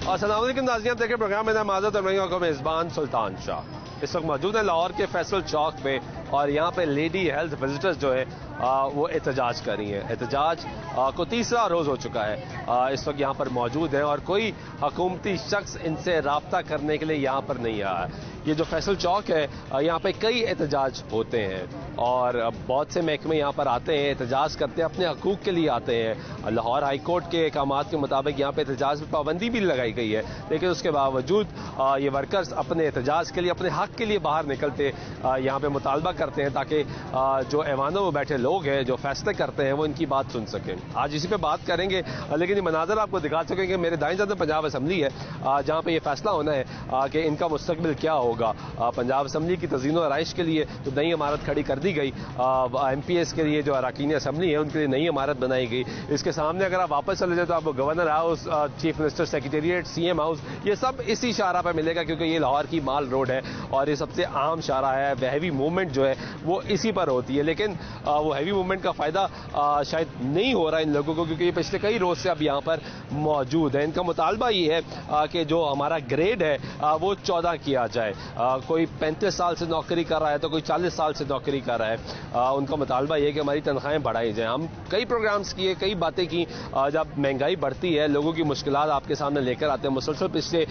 अस्सलाम वालेकुम नाज़रीन, देखें प्रोग्राम में माज़रत और मेज़बान सुल्तान शाह। इस वक्त मौजूद है लाहौर के फैसल चौक पे और यहाँ पे लेडी हेल्थ विजिटर्स जो है वो एहतजाज कर रही हैं। एहतजाज को तीसरा रोज़ हो चुका है। इस वक्त यहाँ पर मौजूद हैं और कोई हुकूमती शख्स इनसे रब्ता करने के लिए यहाँ पर नहीं आया है। ये जो फैसल चौक है, यहाँ पे कई एहतजाज होते हैं और बहुत से महकमे यहाँ पर आते हैं, एहतजाज करते हैं, अपने हकूक़ के लिए आते हैं। लाहौर हाई कोर्ट के अहकामात के मुताबिक यहाँ पे एहतजाज में पाबंदी भी लगाई गई है, लेकिन उसके बावजूद ये वर्कर्स अपने एहतजाज के लिए, अपने हक़ के लिए बाहर निकलते यहाँ पे मुतालबा करते हैं ताकि जो ऐवानों में बैठे लोग हैं, जो फैसले करते हैं, वो इनकी बात सुन सकें। आज इसी पे बात करेंगे, लेकिन ये मनाजर आपको दिखा सकेंगे। मेरे दाएं तरफ पंजाब असम्बली है जहाँ पे ये फैसला होना है कि इनका मुस्तकबिल क्या होगा। पंजाब असम्बली की तज़ीन और आराइश के लिए तो नई इमारत खड़ी कर दी गई। MPs के लिए जो अरकान असम्बली है उनके लिए नई इमारत बनाई गई। इसके सामने अगर आप वापस चले जाए तो आपको governor house, chief minister secretariat, CM house, ये सब इसी शाहरा पर मिलेगा क्योंकि ये लाहौर की माल रोड है और ये सबसे आम शाहरा है। हैवी मूवमेंट जो है वो इसी पर होती है, लेकिन वो हैवी मूवमेंट का फ़ायदा शायद नहीं हो रहा इन लोगों को क्योंकि ये पिछले कई रोज़ से अब यहाँ पर मौजूद है। इनका मुतालबा ये है कि जो हमारा ग्रेड है वो 14 किया जाए। कोई 35 साल से नौकरी कर रहा है तो कोई 40 साल से नौकरी कर रहा है। उनका मुतालबा ये है कि हमारी तनख्वाहें बढ़ाई जाएँ। हम कई प्रोग्राम्स किए, कई बातें की। जब महंगाई बढ़ती है, लोगों की मुश्किलात आपके सामने लेकर आते हैं। मुसलसल पिछले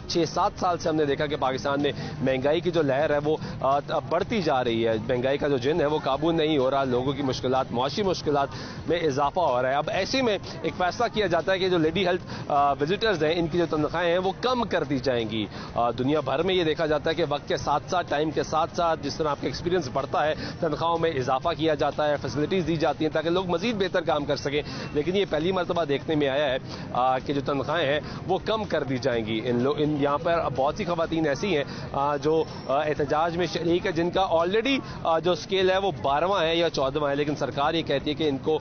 6-7 साल से हमने देखा कि पाकिस्तान में महंगाई की जो लहर है वो बढ़ती जा रही है। महंगाई का जो जिन है वो काबू नहीं हो रहा, लोगों की मुश्किलात, मुआशी मुश्किलात में इजाफा हो रहा है। अब ऐसे में एक फैसला किया जाता है कि जो लेडी हेल्थ विजिटर्स हैं इनकी जो तनख्वाहें हैं वो कम कर दी जाएंगी। दुनिया भर में ये देखा जाता है कि वक्त के साथ साथ, टाइम के साथ साथ जिस तरह आपका एक्सपीरियंस बढ़ता है, तनख्वाहों में इजाफा किया जाता है, फैसिलिटीज़ दी जाती हैं ताकि लोग मजीद बेहतर काम कर सकें। लेकिन ये पहली मरतबा देखने में आया है कि जो तनख्वाहें हैं वो कम कर दी जाएंगी। इन यहाँ पर बहुत सी खवातीन ऐसी हैं जो एहतजाज में शरीक है जिनका ऑलरेडी जो स्केल है वो 12वां है या 14वां है, लेकिन सरकार ये कहती है कि इनको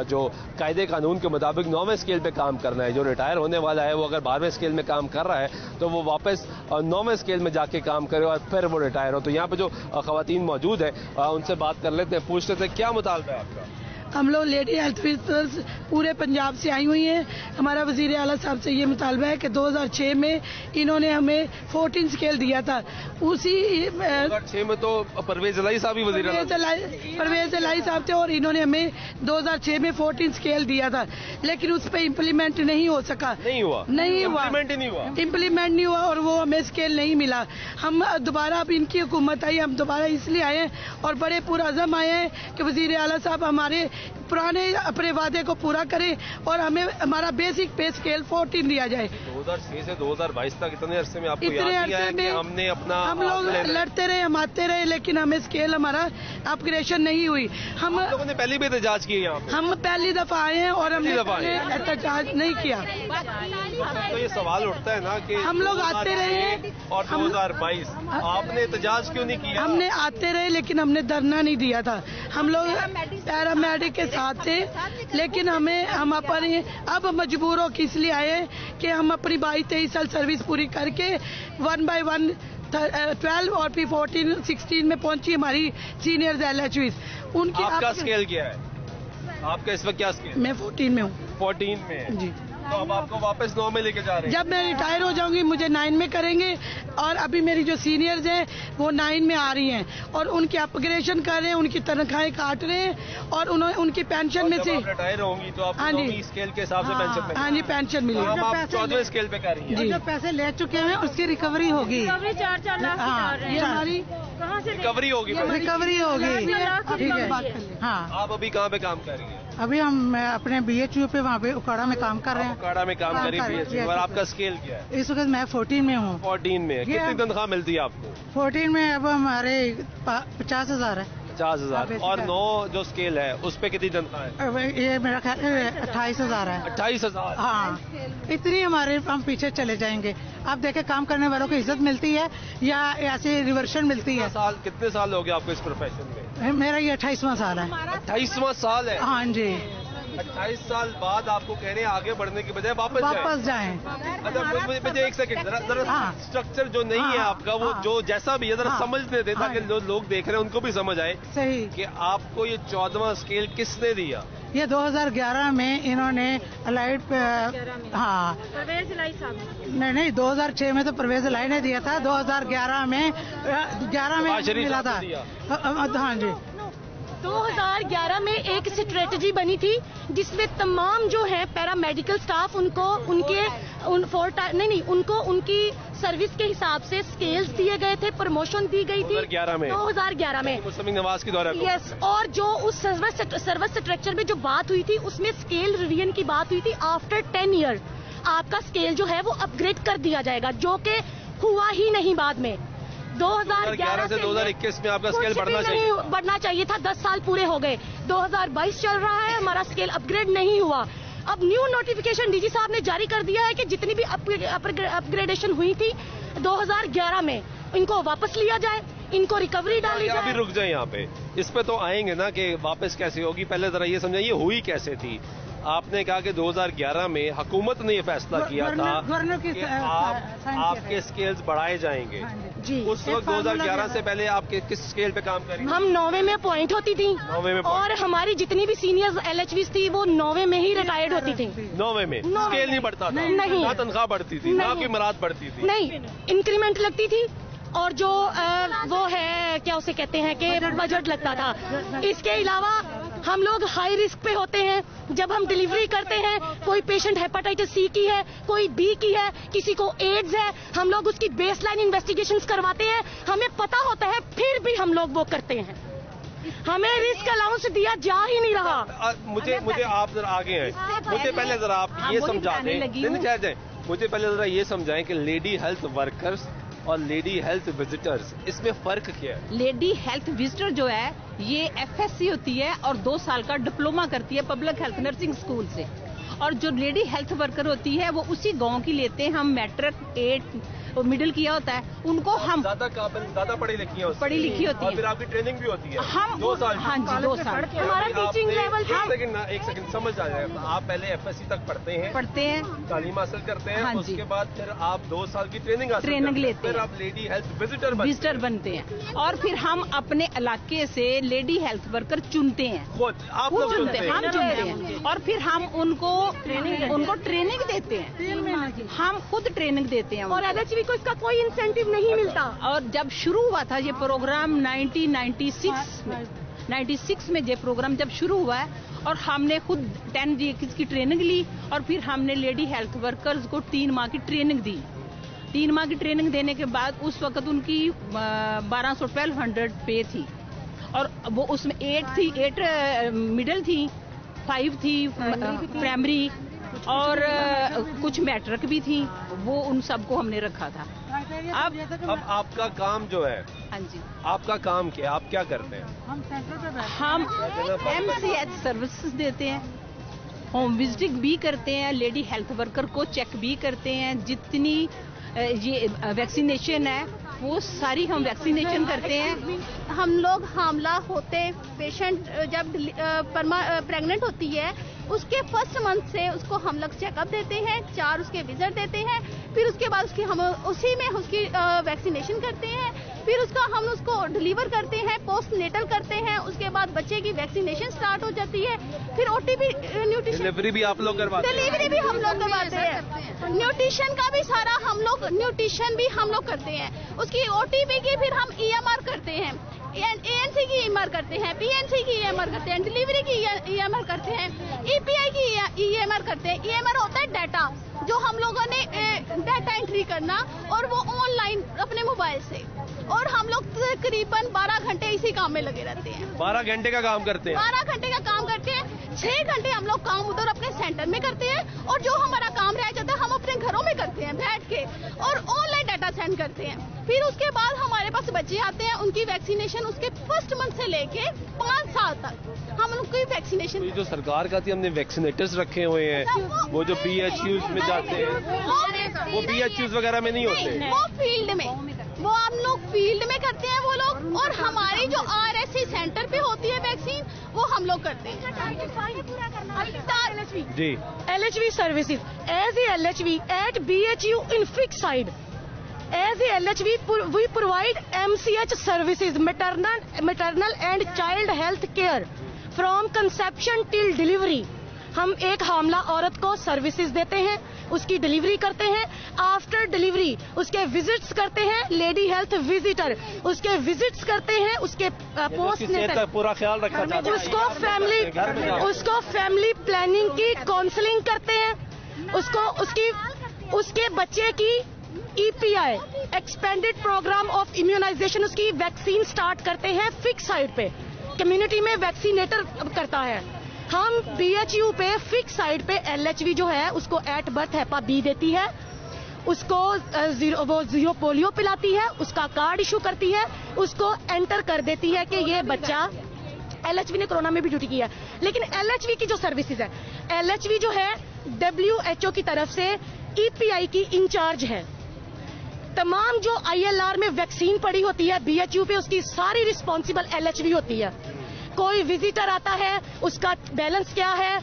जो कायदे कानून के मुताबिक 9वें स्केल पे काम करना है। जो रिटायर होने वाला है वो अगर 12वें स्केल में काम कर रहा है तो वो वापस 9वें स्केल में जाके काम करे और फिर वो रिटायर हो। तो यहाँ पे जो खवातीन मौजूद है उनसे बात कर लेते हैं, पूछ लेते हैं क्या मुतालबा है आपका। हम लोग लेडी हेल्थ विजिटर्स पूरे पंजाब से आई हुई हैं। हमारा वज़ीर आला साहब से ये मुतालबा है कि 2006 में इन्होंने हमें 14 स्केल दिया था। उसी 2006 में तो परवेज इलाही साहब ही परवेज इलाही साहब थे और इन्होंने हमें 2006 में 14 स्केल दिया था, लेकिन उस पर इम्प्लीमेंट नहीं हो सका। इम्प्लीमेंट नहीं हुआ और वो हमें स्केल नहीं मिला। हम दोबारा, अब इनकी हुकूमत आई, हम दोबारा इसलिए आए हैं और बड़े पुरअज़म आए हैं कि वज़ीर आला साहब हमारे पुराने अपने वादे को पूरा करें और हमें हमारा बेसिक पे स्केल 14 दिया जाए। 2006 से 2022 तक इतने अरसे में आपको याद नहीं आया कि हमने अपना, हम लोग लड़ते रहे, हम आते रहे, लेकिन हमें स्केल हमारा अपग्रेडेशन नहीं हुई। हम लोगों ने पहली भी एहतजाज किए यहाँ पे। हम पहली दफा आए हैं और हमने एहतजाज नहीं किया। तो ये सवाल उठता है ना कि हम लोग आते रहे और 2022 आपने एहतजाज क्यों नहीं किया? हमने आते रहे लेकिन हमने धरना नहीं दिया था। हम लोग पैरामेडिक के साथ थे, लेकिन हम अपनी अब मजबूर हो इसलिए आए कि हम अपनी 22-23 साल सर्विस पूरी करके 1 by 1 12 और फिर 14-16 में पहुंची हमारी सीनियर्स LHVs। उनकी आपका स्केल क्या है? आपका इस वक्त क्या स्केल? मैं 14 में हूँ। 14 में जी। तो अब आपको वापस 9 में लेके जा रहे हैं? जब मैं रिटायर हो जाऊंगी मुझे 9 में करेंगे और अभी मेरी जो सीनियर्स हैं वो 9 में आ रही हैं और उनकी अपग्रेडेशन कर रहे हैं, उनकी तनख्वाहें काट रहे हैं और उनकी पेंशन में से रिटायर होंगी तो आप 9वीं स्केल के हिसाब से पेंशन मिलेगी। हाँ जी, पेंशन मिलेगी। आप 14वें स्केल पे कर रही हैं। जो पैसे ले चुके हैं उसकी रिकवरी होगी। 4 लाख ये हमारी रिकवरी होगी। ठीक है। हाँ, आप अभी कहाँ पे काम कर रही हैं? अभी हम अपने BHU पे वहाँ पे उकाड़ा में काम कर रहे हैं। उकाड़ा में काम कर रही है। और आपका स्केल क्या है? इस वक्त मैं 14 में हूँ। 14 में कितनी तनख्वाह मिलती है आपको? 14 में अब हमारे 50,000 है। 50,000 और 9 जो स्केल है उस पे कितनी तनख्वाह है? ये मेरा ख्याल 28,000 है। 28,000? हाँ, इतनी हमारे हम पीछे चले जाएंगे। आप देखें काम करने वालों को इज्जत मिलती है या ऐसी रिवर्शन मिलती है? कितने साल हो गए आपको इस प्रोफेशन में? मेरा ये 28वां साल है। 28वां साल है? हाँ जी। 28 साल बाद आपको कह रहे हैं आगे बढ़ने की बजाय वापस जाएं। अच्छा मुझे एक सेकंड जरा स्ट्रक्चर जो नहीं है आपका वो जो जैसा भी है जरा समझने दे ताकि लोग देख रहे हैं उनको भी समझ आए सही कि आपको ये 14वां स्केल किसने दिया। ये 2011 में इन्होंने अलाइड हाँ नहीं 2006 में तो परवेज अलाई ने दिया था, 2011 में 11 में मिला था। हाँ जी 2011 में एक स्ट्रेटजी बनी थी जिसमें तमाम जो है पैरामेडिकल स्टाफ उनको उनकी सर्विस के हिसाब से स्केल्स दिए गए थे, प्रमोशन दी गई थी 2011 में नवाज के दौरान। यस, और जो उस सर्विस स्ट्रक्चर में जो बात हुई थी उसमें स्केल रिवीजन की बात हुई थी। आफ्टर 10 ईयर आपका स्केल जो है वो अपग्रेड कर दिया जाएगा, जो कि हुआ ही नहीं। बाद में 2011 से 2021 में आपका स्केल बढ़ना चाहिए था। 10 साल पूरे हो गए, 2022 चल रहा है, हमारा स्केल अपग्रेड नहीं हुआ। अब न्यू नोटिफिकेशन डीजी साहब ने जारी कर दिया है कि जितनी भी अपग्रेडेशन हुई थी 2011 में इनको वापस लिया जाए, इनको रिकवरी डाली जाए। अभी रुक जाए यहाँ पे, इस पे तो आएंगे ना कि वापस कैसे होगी। पहले जरा ये समझाइए हुई कैसे थी। आपने कहा कि 2011 में हुकूमत ने ये फैसला किया था कि आपके स्केल्स बढ़ाए जाएंगे जी। उस वक्त 2011 से पहले आप किस स्केल पे काम करेंगे? हम 9वें में अपॉइंट होती थी, 9वें में, और हमारी जितनी भी सीनियर्स LHVs थी वो 9वें में ही रिटायर्ड होती थी। 9वें में स्केल नहीं बढ़ता था, नहीं, ना तनख्वाह बढ़ती थी, ना कोई मराद बढ़ती थी, नहीं इंक्रीमेंट लगती थी, और जो वो है क्या उसे कहते हैं कि बजट लगता था। इसके अलावा हम लोग हाई रिस्क पे होते हैं। जब हम डिलीवरी करते हैं, कोई पेशेंट हेपेटाइटिस C की है, कोई B की है, किसी को एड्स है, हम लोग उसकी बेसलाइन इन्वेस्टिगेशंस करवाते हैं। हमें पता होता है, फिर भी हम लोग वो करते हैं। हमें रिस्क अलाउंस दिया जा ही नहीं रहा। मुझे आप जरा आगे हैं, मुझे पहले जरा आप ये समझा दें, मुझे पहले जरा ये समझाएं कि लेडी हेल्थ वर्कर्स और लेडी हेल्थ विजिटर्स, इसमें फर्क क्या है? लेडी हेल्थ विजिटर जो है ये FSC होती है और 2 साल का डिप्लोमा करती है पब्लिक हेल्थ नर्सिंग स्कूल से, और जो लेडी हेल्थ वर्कर होती है वो उसी गांव की लेते हैं। हम मैट्रिक 8 और मिडिल किया होता है, उनको हम ज्यादा पढ़ी लिखी है, पढ़ी लिखी होती है, फिर आपकी ट्रेनिंग भी होती है। हम 2 साल, हाँ जी 2 साल हमारा टीचिंग लेवल। एक सेकंड समझ आ जाएगा। आप पहले FSC तक पढ़ते हैं, तालीम हासिल करते हैं, उसके बाद फिर आप 2 साल की ट्रेनिंग लेते हैं, फिर आप लेडी हेल्थ विजिटर बनते हैं, और फिर हम अपने इलाके से लेडी हेल्थ वर्कर चुनते हैं, हम चुनते हैं, और फिर हम उनको ट्रेनिंग देते हैं, हम खुद ट्रेनिंग देते हैं, और LHV को इसका कोई इंसेंटिव नहीं मिलता। और जब शुरू हुआ था ये प्रोग्राम 1996 में ये प्रोग्राम जब शुरू हुआ है, और हमने खुद 10 वीक्स की ट्रेनिंग ली, और फिर हमने लेडी हेल्थ वर्कर्स को 3 माह की ट्रेनिंग दी। 3 माह की ट्रेनिंग देने के बाद उस वक्त उनकी 1200-1200 पे थी, और वो उसमें 8 मिडिल थी, 5 थी प्राइमरी, और कुछ मैट्रिक भी थी। वो उन सबको हमने रखा था। अब आपका काम जो है, हाँ जी, आपका काम क्या, आप क्या करते हैं? हम MCH सर्विसेज देते हैं, होम विजिटिंग भी करते हैं, लेडी हेल्थ वर्कर को चेक भी करते हैं। जितनी ये वैक्सीनेशन है वो सारी हम वैक्सीनेशन करते हैं। हम लोग हामला होते, पेशेंट जब प्रेग्नेंट होती है उसके फर्स्ट मंथ से उसको हम लोग चेकअप देते हैं, 4 उसके विजिट देते हैं, फिर उसके बाद उसकी हम उसी में उसकी वैक्सीनेशन करते हैं, फिर हम उसको डिलीवर करते हैं, पोस्ट नेटल करते हैं, उसके बाद बच्चे की वैक्सीनेशन स्टार्ट हो जाती है, फिर OTP न्यूट्रिशन डिलीवरी भी आप लोग करवाते हैं? डिलीवरी भी हम लोग करवाते हैं, न्यूट्रिशन का भी सारा हम लोग न्यूट्रिशन भी हम लोग करते हैं, उसकी OTP की फिर हम EMR करते हैं, ANC की EMR करते हैं, PNC की EMR करते हैं, डिलीवरी की EMR करते हैं, EPI की EMR करते हैं। EMR होता है डाटा, जो हम लोगों ने डाटा एंट्री करना, और वो ऑनलाइन अपने मोबाइल से, और हम लोग तकरीबन 12 घंटे इसी काम में लगे रहते हैं। 12 घंटे का काम करते हैं? 12 घंटे का काम करते हैं। 6 घंटे हम लोग काम उधर अपने सेंटर में करते हैं, और जो हमारा काम रह जाता है हम अपने घरों में करते हैं बैठ के, और ऑनलाइन डाटा सेंड करते हैं। फिर उसके बाद हमारे पास बच्चे आते हैं, उनकी वैक्सीनेशन उसके फर्स्ट मंथ से लेके 5 साल तक हम उनकी वैक्सीनेशन। जो सरकार का थी, हमने वैक्सीनेटर्स रखे हुए हैं, वो जो BHUs में जाते हैं, वो BHUs वगैरह में नहीं होते, वो फील्ड में वो हम लोग फील्ड में करते हैं वो लोग, और हमारी जो RSC सेंटर पे होती है वैक्सीन वो हम लोग करते हैं। जी LHV services as a LHV at BHU in fixed side. As a LHV, we provide MCH services, maternal and child health care from conception till delivery. हम एक हामला औरत को सर्विसेज देते हैं, उसकी डिलीवरी करते हैं, आफ्टर डिलीवरी उसके विजिट्स करते हैं, लेडी हेल्थ विजिटर उसके विजिट्स करते हैं, उसके पोस्ट पूरा ख्याल रखा जाता है, उसको फैमिली प्लानिंग की काउंसलिंग करते हैं, उसके बच्चे की EPI expanded program of immunization, उसकी वैक्सीन स्टार्ट करते हैं फिक्स साइड पे, कम्युनिटी में वैक्सीनेटर करता है। हम BHU पे फिक्स साइड पे LHV जो है उसको एट बर्थ हेपा B देती है, उसको जीरो पोलियो पिलाती है, उसका कार्ड इशू करती है, उसको एंटर कर देती है कि ये बच्चा, LHV ने कोरोना में भी ड्यूटी की है। लेकिन LHV की जो सर्विसेज है, LHV जो है WHO की तरफ से EPI की इंचार्ज है। तमाम जो ILR में वैक्सीन पड़ी होती है BHU पे, उसकी सारी रिस्पॉन्सिबल LHV होती है। कोई विजिटर आता है, उसका बैलेंस क्या है,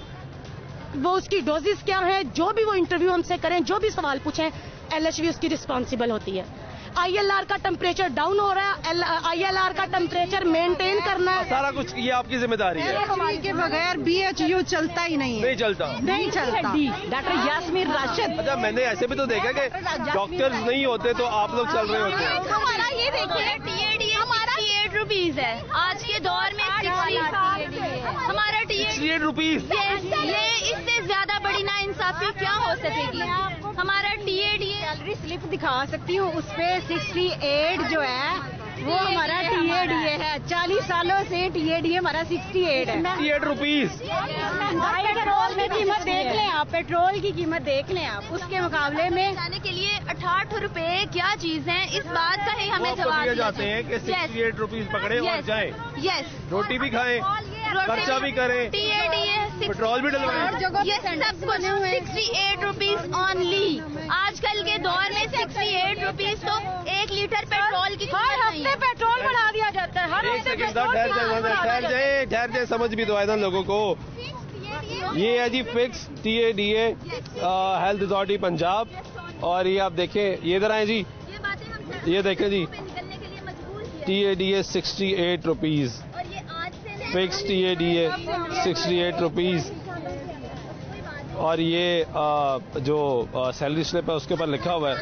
वो उसकी डोजेस क्या है, जो भी वो इंटरव्यू हमसे करें, जो भी सवाल पूछें, LHV उसकी रिस्पॉन्सिबल होती है। ILR का टेम्परेचर डाउन हो रहा है, ILR का टेम्परेचर मेंटेन करना है, सारा कुछ ये आपकी जिम्मेदारी है। हमारे के बगैर BHU चलता ही नहीं है, नहीं चलता। डॉक्टर यास्मीन राशिद। अच्छा, मैंने ऐसे भी तो देखा कि डॉक्टर्स नहीं होते तो आप लोग चल रहे होते हैं। हमारा ये देखिए TAD हमारा 68 रुपीज है आज के दौर में, हमारा 68 रुपीज। ये इससे ज्यादा बड़ी ना इंसाफी क्या हो सकेगी। हमारा TAD सैलरी स्लिप दिखा सकती हूँ, उस पे 68 जो है वो हमारा TAD है। 40 सालों से TAD हमारा 68 है। 68 रुपीज। पेट्रोल की कीमत देख लें आप, पेट्रोल की कीमत देख लें आप, उसके मुकाबले में जाने के लिए 68 रुपए क्या चीज है, इस बात का ही हमें जवाब दिया जाते हैं कि 68 रुपीज पकड़े और जाएं, रोटी भी खाएं, खर्चा भी करें, पेट्रोल भी डलवाएं, ये सब कुछ 68 रुपीज ओनली। आजकल के दौर में 68 रुपीज तो 1 लीटर पेट्रोल की हर हफ्ते पेट्रोल बढ़ा दिया जाता है। हर हफ्ते ठहर जाए, समझ भी तो आए ना लोगों को। ये है जी fix TADA health authority Punjab, और ये आप देखें, ये इधर आए जी, ये देखें जी, TADA 68 rupees, fix TADA 68 rupees. और ये जो सैलरी स्लिप है उसके ऊपर लिखा हुआ है।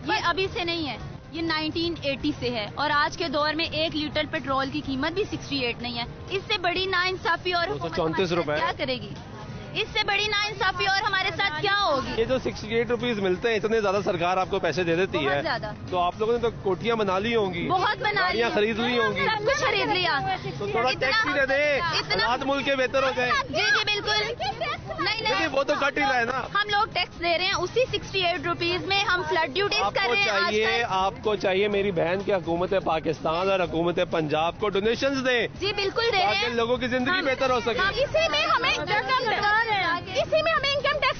ये अभी से नहीं है, ये 1980 से है, और आज के दौर में 1 लीटर पेट्रोल की कीमत भी 68 नहीं है। इससे बड़ी नाइंसाफी और 234 रुपए क्या करेगी, इससे बड़ी नाइंसाफी और हमारे साथ क्या होगी। ये जो 68 रुपीज मिलते हैं, इतने ज्यादा सरकार आपको पैसे दे देती है, तो आप लोगों ने तो कोठियां बना ली होंगी, बहुत बना लिया, खरीद ली होंगी, सब कुछ खरीद लिया, तो थोड़ा टैक्स ही दे दे, हालात मुल्क के बेहतर हो जाए। जी जी बिल्कुल, नहीं वो तो कट ही रहा है ना। हम लोग टैक्स दे रहे हैं उसी 68 रुपीज में, हम फ्लड ड्यूटीज कर रहे हैं। आपको चाहिए मेरी बहन की हुकूमत पाकिस्तान और हुकूमत पंजाब को डोनेशंस दें। जी बिल्कुल दे रहे हैं, लोगों की जिंदगी बेहतर हो सके। इसी में हमें इनकम टैक्स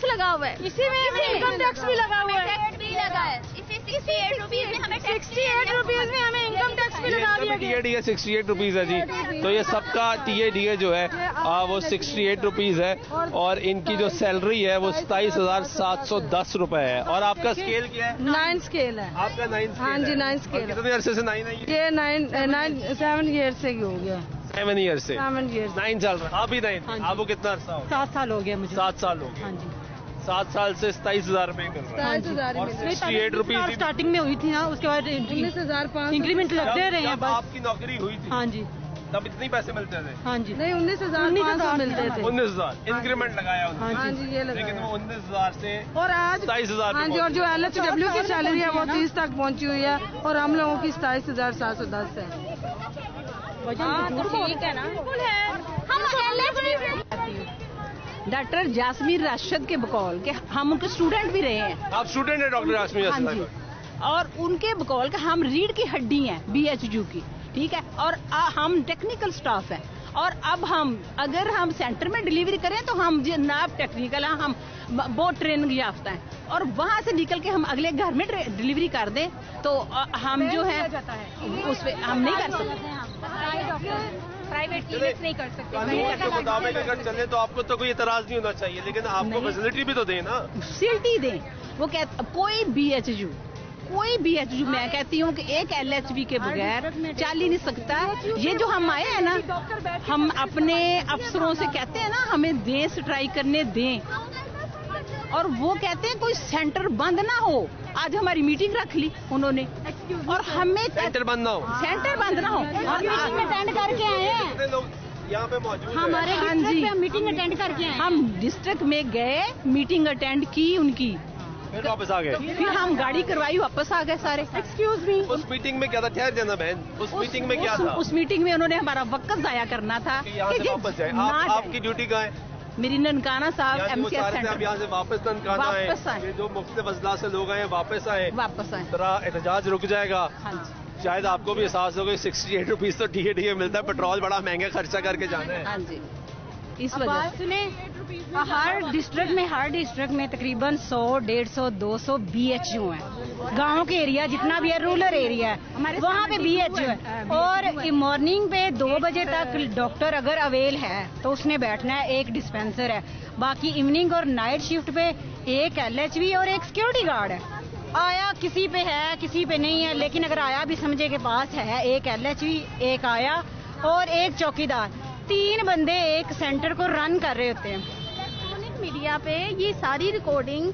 लगा हुआ है, इसी में हमें इनकम टैक्स भी लगा हुआ है, लगा है। इसी 68 रुपीज में हमें 68 रुपीज में हमें इनकम टैक्स भी लगा दिया गया। TADA 68 रुपीज है जी, तो ये सबका TADA जो है वो 68 रुपीज है, और इनकी जो सैलरी है वो 27,710 रुपए है। और आपका स्केल क्या है? 9 स्केल है। आपका 9 स्केल? हाँ जी 9 स्केल। कितने अरसे से 9 है? ये 7 ईयर से हो गया। 7 ईयर से 9 चल रहा है। आप ही 9? आपको कितना अरसा हो? 7 साल हो गया मुझे। 7 साल हो गए। हाँ जी, 7 साल से 27,000 रुपए मिल रहा है। 27,000 और 68 रुपीज स्टार्टिंग में हुई थी ना, उसके बाद 19,500 इंक्रीमेंट लगते रहे हैं। आपकी नौकरी हुई थी हाँ जी, तब इतने पैसे मिलते थे? हाँ जी, नहीं 19,500 मिलते थे। 19,000 इंक्रीमेंट लगाया उन्होंने। हाँ जी, ये लगाया। लेकिन वो 19,000 से और आज 27,000। हाँ जी, और जो LHW की सैलरी है वो 30 तक पहुंची हुई है, और हम लोगों की 27,710 है। ठीक है ना। डॉक्टर यास्मीन राशिद के बकौल के हम उनके स्टूडेंट भी रहे हैं। आप स्टूडेंट हैं डॉक्टर यास्मीन हाँ राशिद? जी, और उनके बकौल का हम रीढ़ की हड्डी हैं BHU की, ठीक है, और हम टेक्निकल स्टाफ हैं, और अब अगर हम सेंटर में डिलीवरी करें तो हम ना टेक्निकल हैं, हम बहुत ट्रेनिंग याफ्ता हैं, और वहाँ से निकल के हम अगले घर में डिलीवरी कर दें तो हम जो है उस पे हम नहीं कर सकते, प्राइवेट क्लिनिक नहीं कर सकते। कानून के मुताबिक अगर चले तो आपको तो कोई इतराज नहीं होना चाहिए, लेकिन आपको फैसिलिटी भी तो दें ना, फैसिलिटी दें। वो कोई BHU मैं कहती हूँ कि एक LHV के बगैर चल ही नहीं सकता। ये जो हम आए हैं ना, हम अपने अफसरों से कहते हैं ना हमें दें, स्ट्राइक करने दें, और वो कहते हैं कोई सेंटर बंद ना हो। आज हमारी मीटिंग रख ली उन्होंने, और हमें सेंटर बंद ना हो, और मीटिंग अटेंड करके आए हैं, कितने लोग यहाँ पे मौजूद हैं? हमारे डिस्ट्रिक्ट में मीटिंग अटेंड करके आए। हम डिस्ट्रिक्ट में गए, मीटिंग अटेंड की उनकी, फिर वापस आ गए, फिर हम गाड़ी करवाई, वापस आ गए सारे। एक्सक्यूज मी, उस मीटिंग में क्या था? ठहर जाना बहन, उस मीटिंग में क्या था? उस मीटिंग में उन्होंने हमारा वक्त जाया करना था कि यहाँ से वापस जाए। आपकी ड्यूटी कहाँ है? मेरी ननकाना साहब MCS आप सेंटर यहाँ से वापस ननकाना आए, वापस आए। ये जो मुख्तलिफ अजला से लोग आए वापस आए, जरा एहतजाज रुक जाएगा। हाँ जी, शायद आपको भी एहसास होगा 68 रुपीज तो TA मिलता है, पेट्रोल बड़ा महंगा खर्चा करके जाना है। हाँ जी, इस वजह से सुने, हर डिस्ट्रिक्ट में तकरीबन 100, 150, 200 BHU हैं। गांव के एरिया जितना भी है, रूरल एरिया है, वहाँ पे BHU है। और मॉर्निंग पे 2 बजे तक डॉक्टर अगर अवेल है तो उसने बैठना है, एक डिस्पेंसर है। बाकी इवनिंग और नाइट शिफ्ट पे एक LHV और एक सिक्योरिटी गार्ड है। आया किसी पे है, किसी पे नहीं है, लेकिन अगर आया भी समझे के पास है, एक LHV, एक आया और एक चौकीदार, 3 बंदे एक सेंटर को रन कर रहे होते हैं। इलेक्ट्रॉनिक मीडिया पे ये सारी रिकॉर्डिंग,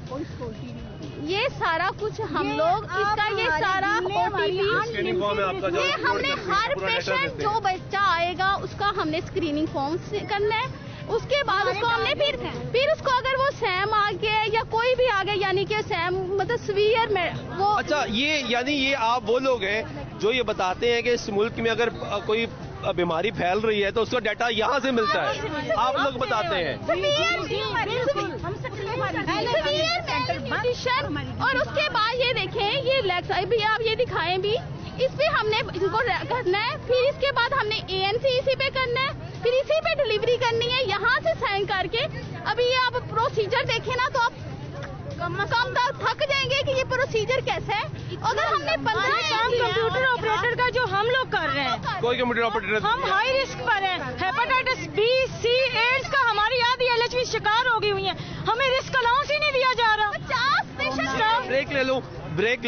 ये सारा कुछ हम लोग, इसका ये सारा OTP, ये हमने हर पेशेंट जो बच्चा आएगा उसका हमने स्क्रीनिंग फॉर्म करना है। उसके बाद उसको हमने फिर उसको अगर वो सैम आ गया या कोई भी आ गया, यानी कि सैम मतलब सीवियर में वो। अच्छा, ये यानी ये आप वो लोग हैं जो ये बताते हैं कि इस मुल्क में अगर कोई बीमारी फैल रही है तो उसका डाटा यहाँ से मिलता है, आप लोग बताते हैं। और उसके बाद ये देखें, ये लेक्स भी आप ये दिखाएं भी, इस पे हमने इनको करना है, फिर इसके बाद हमने ANC इसी पे करना है, फिर इसी पे डिलीवरी करनी है, यहाँ से साइन करके। अभी ये आप प्रोसीजर देखें ना तो आप कम थक जाएंगे कि ये प्रोसीजर कैसा है। अगर हमने 15 काम कंप्यूटर ऑपरेटर का जो हम लोग कर रहे हैं, कोई कंप्यूटर ऑपरेटर, हम हाई रिस्क पर हैं। हेपेटाइटिस B, C, एड्स का हमारी आधी LHV शिकार हो गई हुई है, हमें रिस्क अलाउंस ही नहीं दिया जा रहा। 50 पेशेंट। ब्रेक ले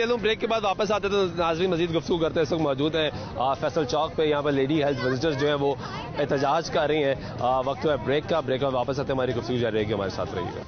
लूं, ब्रेक के बाद वापस आते तो नाज़रीन मजीद गुफ्तगू करते हैं। इस वक्त मौजूद है फैसल चौक पे, यहाँ पर लेडी हेल्थ विजिटर्स जो है वो एहतजाज कर रही हैं। वक्त है ब्रेक का, ब्रेक में वापस आते हमारी गुफ्तगू जारी रहेगी, हमारे साथ रहिएगा।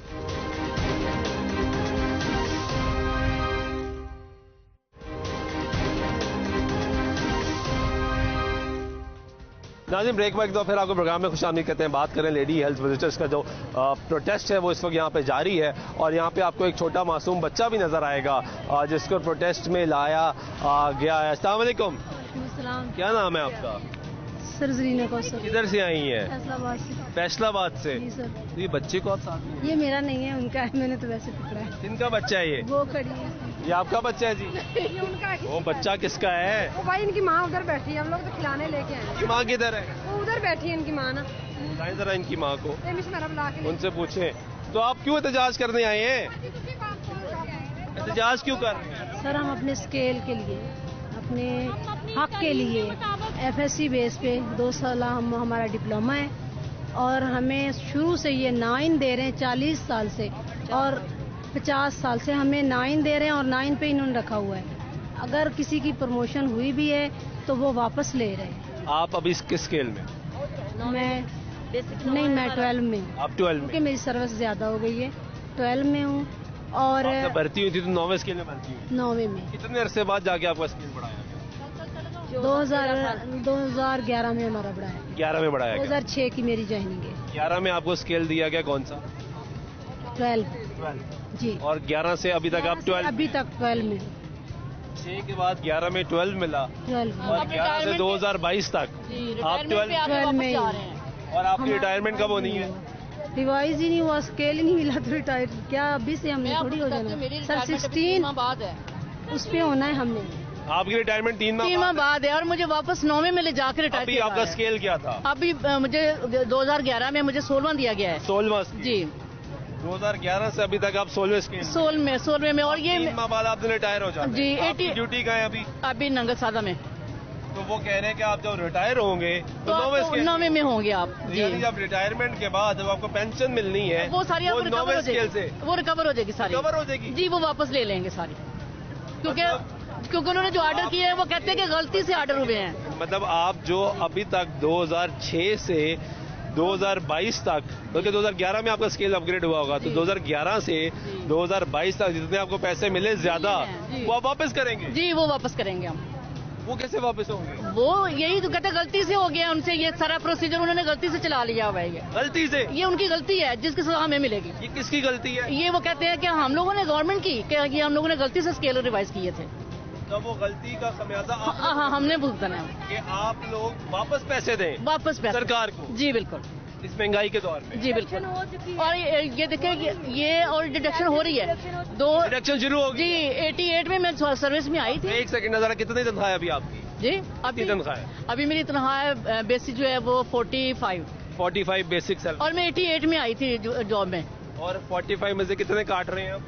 नाज़रीन ब्रेक बैक तो फिर आपको प्रोग्राम में खुशामदीद कहते हैं। बात करें लेडी हेल्थ विजिटर्स का जो प्रोटेस्ट है वो इस वक्त यहाँ पे जारी है, और यहाँ पे आपको एक छोटा मासूम बच्चा भी नजर आएगा जिसको प्रोटेस्ट में लाया गया है। अस्सलाम वालेकुम, क्या नाम है आपका? सरजरीना कौसर। किधर से आई हैं? फैसलाबाद से। फैसलाबाद से। जी सर। तो ये बच्चे को आप साथ में? ये मेरा नहीं है, उनका है, मैंने तो वैसे पकड़ा है। किनका बच्चा है ये? वो खड़ी है। ये आपका बच्चा है जी? ये उनका है। वो बच्चा किसका है? वो भाई इनकी माँ उधर बैठी है, हम लोग तो खिलाने लेके आए। इनकी माँ किधर है? वो उधर बैठी है इनकी माँ ना। बताएं जरा इनकी माँ को, बुला के उनसे पूछें। तो आप क्यों एहतजाज करने आए हैं? एहतजाज क्यों कर रहे हैं? सर हम अपने स्केल के लिए, अपने हक के लिए FSC बेस पे 2 साल हमारा डिप्लोमा है, और हमें शुरू से ये 9 दे रहे हैं 40 साल से, और 50 साल से हमें 9 दे रहे हैं, और 9 पे इन्होंने रखा हुआ है। अगर किसी की प्रमोशन हुई भी है तो वो वापस ले रहे हैं। आप अभी किस स्केल में? मैं 12 में हूँ। आप 12 में? क्योंकि मेरी सर्विस ज्यादा हो गई है, 12 में हूँ। और जब भर्ती हुई थी तो 9वें स्केल में भर्ती हुई? 9वें में। कितने अरसे बाद जाके आपका स्केल बढ़ाया? 2011 में हमारा बढ़ाया। 11 में बढ़ाया गया। 2006 की मेरी ज्वाइनिंग है। 11 में आपको स्केल दिया गया कौन सा? 12 जी। और 11 से अभी तक आप 12? अभी तक 12 में। 6 के बाद 11 में 12 मिला, 12 और 11 से 2022 तक आप 12 में। और आपकी रिटायरमेंट कब होनी है? रिवाइज ही नहीं हुआ, स्केल ही नहीं मिला तो रिटायर क्या अभी से हमने थोड़ी हो जाना। सर 16 उस पे होना है हमने। आपकी रिटायरमेंट 3 माह बाद है और मुझे वापस 9वें में ले जाकर रिटायर किया। आपका स्केल क्या था? अभी मुझे 2011 में मुझे 16वां दिया गया है। 16वां जी, 2011 से अभी तक आप 16वें स्केल 16वें में। और ये 3 माह बाद आप रिटायर हो जाते जी। हैं। आपकी ड्यूटी का है अभी नंगल सादा में। तो वो कह रहे हैं कि आप जब रिटायर होंगे तो 9वें में होंगे आप जी। जब रिटायरमेंट के बाद जब आपको पेंशन मिलनी है वो सारी 9वें स्केल से वो रिकवर हो जाएगी सारी। रिकवर हो जाएगी जी, वो वापस ले लेंगे सारी, क्योंकि उन्होंने जो ऑर्डर किए हैं वो कहते हैं कि गलती से ऑर्डर हुए हैं। मतलब आप जो अभी तक 2006 से 2022 तक, बल्कि 2011 में आपका स्केल अपग्रेड हुआ होगा, तो 2011 से 2022 तक जितने आपको पैसे मिले ज्यादा वो आप वापस करेंगे? जी, वो वापस करेंगे हम। वो कैसे वापस होंगे? वो यही तो कहते गलती से हो गया उनसे, ये सारा प्रोसीजर उन्होंने गलती से चला लिया हुआ है। ये गलती से? ये उनकी गलती है जिसकी सजा हमें मिलेगी। ये किसकी गलती है? ये वो कहते हैं कि हम लोगों ने गवर्नमेंट की, कि हम लोगों ने गलती से स्केल रिवाइज किए थे। तो वो गलती का खमियाजा हाँ, हमने भुगतना है कि आप लोग वापस पैसे दें वापस पैसे सरकार को। जी बिल्कुल, इस महंगाई के दौर में। जी बिल्कुल। और ये देखिए ये और डिडक्शन हो रही है, 2 डिडक्शन शुरू होगी जी। 88 में मैं सर्विस में आई थी। एक सेकंड नजर, कितनी तनख्वाह है अभी आपकी? जी, अभी तनख्वाह है? अभी मेरी तनख्वाह बेसिक जो है वो 45 बेसिक सैलरी। और मैं 88 में आई थी जॉब में। और 45 में से कितने काट रहे हैं आप?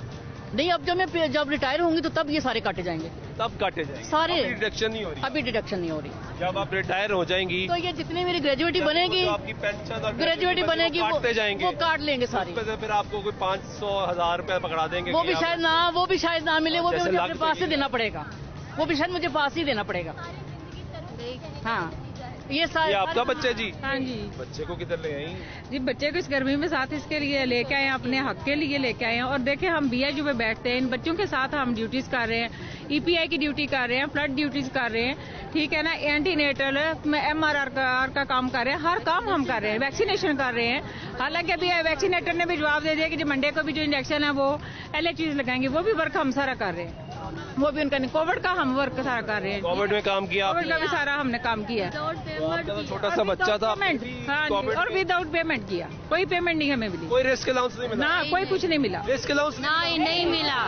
नहीं, अब जब रिटायर होंगी तो तब ये सारे काटे जाएंगे। तब काटे जाएंगे सारे? डिडक्शन नहीं हो रही? अभी डिडक्शन नहीं हो रही। जब आप रिटायर हो जाएंगी तो ये जितनी मेरी ग्रेजुएटी बनेगी, आपकी पेंशन और ग्रेजुएटी बनेगी, काटते जाएंगे, वो काट लेंगे सारी। फिर आपको कोई 500,000 रुपए पकड़ा देंगे। वो भी शायद ना मिले, वो भी मुझे अपने पास ही देना पड़ेगा। वो भी शायद मुझे पास ही देना पड़ेगा। हाँ, ये आपका बच्चा जी? हाँ जी। बच्चे को किधर ले आई जी? बच्चे को इस गर्मी में साथ इसके लिए लेके आए हैं, अपने हक के लिए लेके आए हैं। और देखिए हम BHU पे बैठते हैं, इन बच्चों के साथ हम ड्यूटीज कर रहे हैं, EPI की ड्यूटी कर रहे हैं, फ्लड ड्यूटीज कर रहे हैं, ठीक है ना, एंटीनेटल MRR का काम कर रहे हैं, हर काम हम कर रहे हैं, वैक्सीनेशन कर रहे हैं। हालांकि अभी वैक्सीनेटर ने भी जवाब दे दिया कि जो मंडे को भी जो इंजेक्शन है वो LHCs लगाएंगे, वो भी वर्क हम सारा कर रहे हैं। वो भी उनका नहीं, कोविड का हम वर्क सारा कर रहे हैं। कोविड में काम किया? कोविड का भी सारा हमने काम किया है। तो छोटा सा बच्चा था और विदाउट पेमेंट किया, कोई पेमेंट नहीं हमें मिली। कोई रिस्क अलाउंस नहीं मिला? ना, कोई कुछ नहीं मिला। रिस्क अलाउंस नहीं मिला।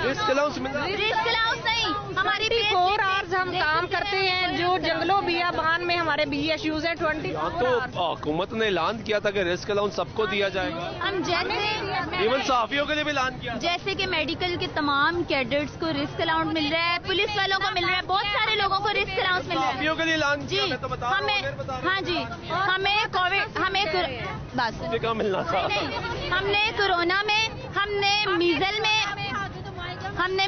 रिस्क अलाउंस मिला? रिस्क अलाउंस नहीं, हमारी 4 आवर्स हम काम करते हैं। जो जंगलों बियाबान में हमारे BHUs है 24 तो हुकूमत ने ऐलान किया था कि रिस्क अलाउंस सबको दिया जाएगा। हम जैसे इवन सहाफियों के लिए भी ऐलान किया, जैसे कि मेडिकल के तमाम कैडेट्स को रिस्क अलाउंस मिल रहा है, पुलिस वालों को मिल रहा है, बहुत सारे लोगों को रिस्क अलाउंस मिल रहा है। सहाफियों के लिए ऐलान जी, किया, मैं तो बता रहा हूं, हाँ जी, हमें कोविड, बस कहाँ मिलना था। हमने कोरोना में, हमने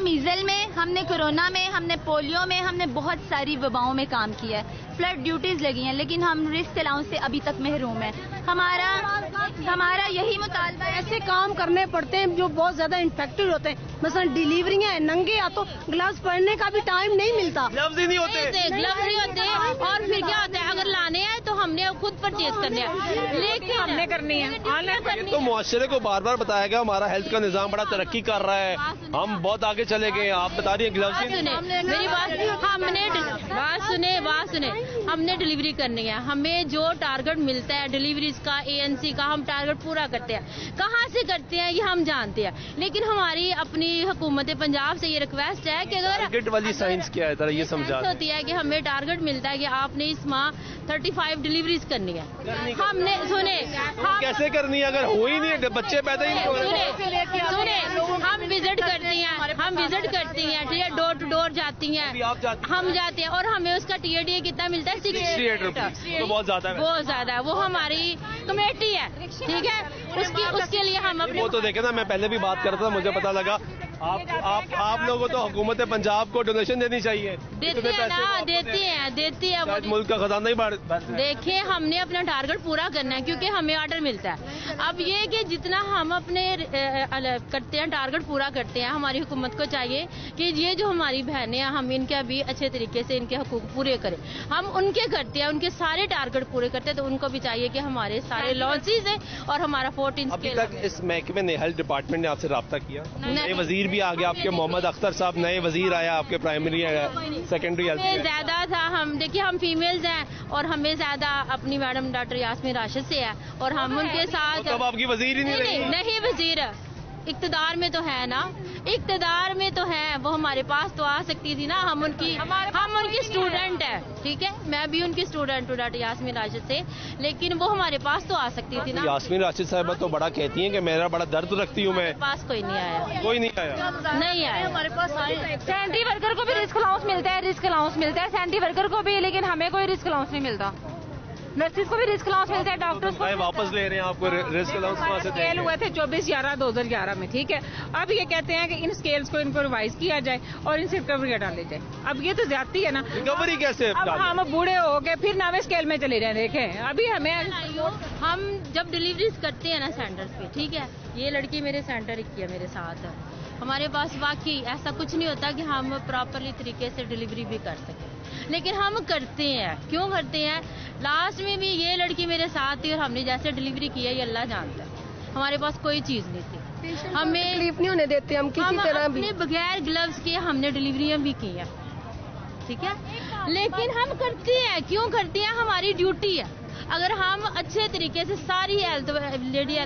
मीजल में, हमने कोरोना में, हमने पोलियो में, हमने बहुत सारी वबाओं में काम किया है, फ्लड ड्यूटीज लगी हैं, लेकिन हम रिस्क अलाउंस से अभी तक महरूम हैं। हमारा यही मुतालबा है। ऐसे काम करने पड़ते हैं जो बहुत ज्यादा इन्फेक्टेड होते हैं, मसलन डिलीवरी है, नंगे हाथों ग्लव्स पहनने का भी टाइम नहीं मिलता। ग्लव्स ही नहीं होते, ग्लव्स नहीं होते। और फिर क्या होता है, अगर लाने हैं तो हमने खुद परचेज करने हैं, लेकिन हमने करनी है, ऑनलाइन करनी तो है। मुआशरे को बार बार बताया गया हमारा हेल्थ का निजाम बड़ा तरक्की कर रहा है, हम बहुत आगे चले गए, आप बता रही है ग्लव्स ही नहीं। मेरी बात सुने, हमने डिलीवरी करनी है, हमें जो टारगेट मिलता है डिलीवरीज का, ANC का, हम टारगेट पूरा करते हैं। कहाँ से करते हैं ये हम जानते हैं, लेकिन हमारी अपनी हुकूमत पंजाब से ये रिक्वेस्ट है कि अगर टारगेट वाली साइंस क्या है, ये समझा होती है कि हमें टारगेट मिलता है कि आपने इस माह 35 डिलीवरीज करनी है। हमने सुने कैसे करनी है, अगर हो ही नहीं, बच्चे पैदा ही नहीं हो रहे। सुने, हम विजिट करती हैं, ठीक है, डोर टू डोर जाती हैं, हम जाते हैं, और हमें उसका TADA कितना मिलता है? 68 रुपीज। तो बहुत ज्यादा है, वो हमारी कमेटी है, ठीक है, उसके लिए हम अपने वो तो देखे ना, मैं पहले भी बात करता था, मुझे पता लगा आप लोगों को हुकूमत पंजाब को डोनेशन देनी चाहिए। देती है मुल्क का खजाना ही बढ़। देखिए, हमने अपना टारगेट पूरा करना है क्योंकि हमें ऑर्डर मिलता है। अब ये कि जितना हम अपने करते हैं, टारगेट पूरा करते हैं, हमारी हुकूमत को चाहिए कि ये जो हमारी बहनें हैं, हम इनके भी अच्छे तरीके से इनके हकूक पूरे करें। हम उनके करते हैं, उनके सारे टारगेट पूरे करते हैं, तो उनको भी चाहिए कि हमारे सारे लॉन्चेज हैं और हमारा 14 अभी तक इस महकमे ने, हेल्थ डिपार्टमेंट ने आपसे रब्ता किया? नए वजीर भी आ गया आपके, मोहम्मद अख्तर साहब नए वजीर आया आपके प्राइमरी सेकेंडरी हेल्थ में। ज्यादा था, हम देखिए हम फीमेल्स हैं और हमें ज्यादा अपनी मैडम डॉक्टर यास्मीन राशिद से है, और हम उनके साथ। तो अब आपकी वजीर ही नहीं वजीर इक्तदार में तो है ना, इक्तदार में तो है, वो हमारे पास तो आ सकती थी ना। हम उनकी स्टूडेंट है, ठीक है, मैं भी उनकी स्टूडेंट हूँ डॉक्टर यास्मीन राशिद से, लेकिन वो हमारे पास तो आ सकती थी ना। यास्मीन राशिद साहब तो बड़ा कहती हैं कि मेरा बड़ा दर्द रखती हूँ मैं। पास कोई नहीं आया, कोई नहीं आया, नहीं आया हमारे पास। सैनिटरी वर्कर को भी रिस्क अलाउंस मिलता है, सैनिटरी वर्कर को भी, लेकिन हमें कोई रिस्क अलाउंस नहीं मिलता। नर्सिस को भी रिस्क अलाउंस मिलता है, डॉक्टर्स को वापस ले रहे हैं आपको रिस्क अलाउंस कहाँ से स्केल हुए थे 24/11/2011 में, ठीक है। अब ये कहते हैं कि इन स्केल्स को इनको रिवाइज किया जाए और इनसे रिकवरी डाली जाए। अब ये तो ज्यादती है ना, रिकवरी कैसे? अब हम बूढ़े हो गए फिर नवे स्केल में चले जाए। देखें अभी हम जब डिलीवरीज करते हैं ना सेंटर्स पे, ठीक है, ये लड़की मेरे सेंटर की है मेरे साथ, हमारे पास वाकई ऐसा कुछ नहीं होता कि हम प्रॉपरली तरीके से डिलीवरी भी कर सकें, लेकिन हम करते हैं। क्यों करते हैं? लास्ट में भी ये लड़की मेरे साथ थी और हमने जैसे डिलीवरी की है ये अल्लाह जानता है, हमारे पास कोई चीज नहीं थी, हमें तकलीफ नहीं होने देते हम किसी तरह भी। अपने बगैर ग्लव्स के हमने डिलीवरियां भी की है, ठीक है, लेकिन हम करते हैं। क्यों करते हैं? हमारी ड्यूटी है। अगर हम अच्छे तरीके से सारी हेल्थ लेडी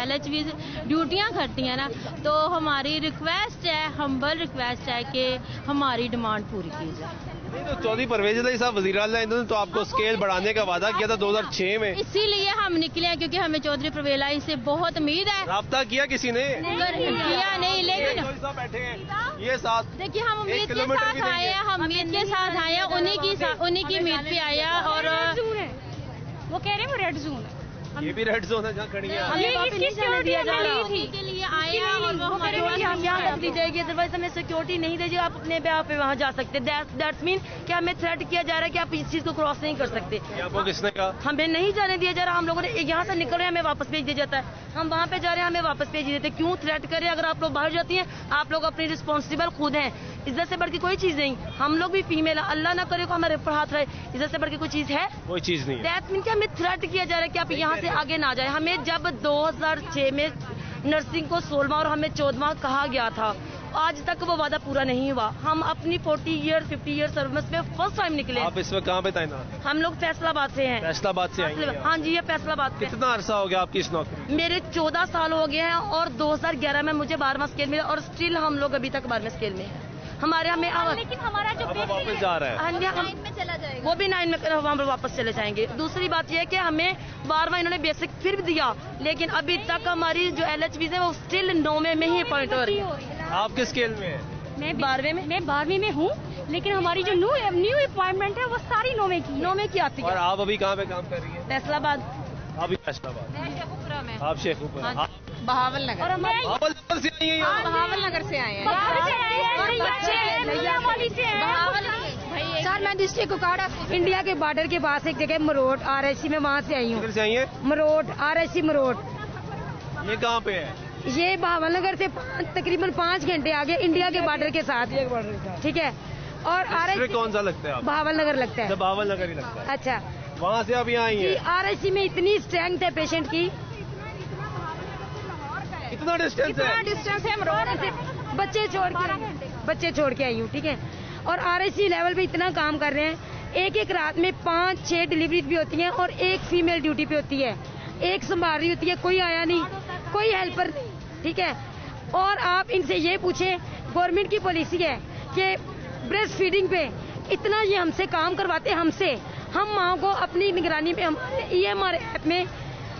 LHV ड्यूटियां करती हैं ना, तो हमारी रिक्वेस्ट है, हम्बल रिक्वेस्ट है कि हमारी डिमांड पूरी की जाए। तो चौधरी परवेज अली साहब वज़ीर आला इन्होंने तो आपको स्केल बढ़ाने का वादा किया था 2006 में, इसीलिए हम निकले हैं क्योंकि हमें चौधरी परवेज अली से बहुत उम्मीद है। राब्ता किया किसी ने? किया नहीं, लेकिन बैठे हैं ये साथ, देखिए हम उम्मीद के साथ आए हैं, हम उम्मीद के साथ आए हैं, उन्हीं की उम्मीद पे आया। और वो कह रहे हैं वो रेड जोन है, ये भी रेड जोन है जहाँ खड़ी है। के लिए आए हैं और वो हमारे हम यहाँ तक दी जाएगी, अदरवाइज हमें सिक्योरिटी नहीं देगी। आप अपने पे आप वहाँ जा सकते हैं। दैट्स मीन कि हमें थ्रेट किया जा रहा है कि आप इस चीज को क्रॉस नहीं कर सकते। आपको किसने कहा? हमें नहीं जाने दिया जा रहा। हम लोगों ने यहाँ से निकल रहे हैं, हमें वापस भेज दिया जाता है। हम वहाँ पे जा रहे हैं, हमें वापस भेज देते। क्यों थ्रेट करें? अगर आप लोग बाहर जाती हैं, आप लोग अपनी रिस्पॉन्सिबल खुद हैं। इज्जत से बढ़ के कोई चीज नहीं। हम लोग भी फीमेल, अल्लाह ना करे को हमारे ऊपर हाथ रहे। इज्जत से बढ़ के कोई चीज है? कोई चीज नहीं है। दैट मीन कि हमें थ्रेट किया जा रहा है कि आप यहाँ से आगे ना जाए। हमें जब 2006 में नर्सिंग को 16वां और हमें 14वां कहा गया था, आज तक वो वादा पूरा नहीं हुआ। हम अपनी 50 ईयर सर्विस में फर्स्ट टाइम निकले। आप इस वक्त कहाँ पे तैनात? हम लोग फैसलाबाद से हैं। फैसलाबाद से आई हैं? हाँ जी, ये फैसलाबाद से। कितना अरसा हो गया आपकी इस नौकरी? मेरे 14 साल हो गए हैं और 2011 में मुझे 12वां स्केल मिला और स्टिल हम लोग अभी तक 12वें स्केल में हैं। लेकिन हमारा जो वापस जा रहा है। हाँ जी, हम में चला जाएगा, वो भी 9 में हम वापस चले जाएंगे। दूसरी बात यह है कि हमें 12वां इन्होंने बेसिक फिर भी दिया, लेकिन अभी तक हमारी जो LHV है वो स्टिल 9 में ही अपॉइंट हो रही है। आप किस स्केल में है? मैं 12वीं में हूँ, लेकिन हमारी जो न्यू अपॉइंटमेंट है वो सारी 9 में की आती है। और आप अभी कहाँ पे काम कर रही है? फैसलाबाद। अभी फैसलाबाद। आप शेखुपुरा। बहावल नगर से आई हैं? बहावल नगर से आए हैं। सर मैं डिस्ट्रिक्ट कुकाड़ा, इंडिया के बॉर्डर के पास एक जगह मरोट RSC में, वहाँ से आई हूँ। किधर से आई हैं? मरोट, RSC मरोट। ये कहाँ पे है? ये बहावल नगर से तकरीबन 5 घंटे आगे, इंडिया के बॉर्डर के साथ, ठीक है। और RSC कौन सा लगता है? बहावल नगर लगता है। बहावल नगर ही लगता है। अच्छा, वहाँ से आप यहाँ आई हैं? RSC में इतनी स्ट्रेंथ है पेशेंट की। कितना डिस्टेंस है? मरोट से बच्चे छोड़ के आई हूँ, ठीक है। और RSC लेवल पे इतना काम कर रहे हैं। एक रात में 5-6 डिलीवरी भी होती हैं और एक फीमेल ड्यूटी पे होती है, एक संभाल रही होती है। कोई आया नहीं, कोई हेल्पर नहीं, ठीक है। और आप इनसे ये पूछें, गवर्नमेंट की पॉलिसी है कि ब्रेस्ट फीडिंग पे इतना ये हमसे काम करवाते हैं। हमसे, हम माँ को अपनी निगरानी में, हमारे EMR ऐप में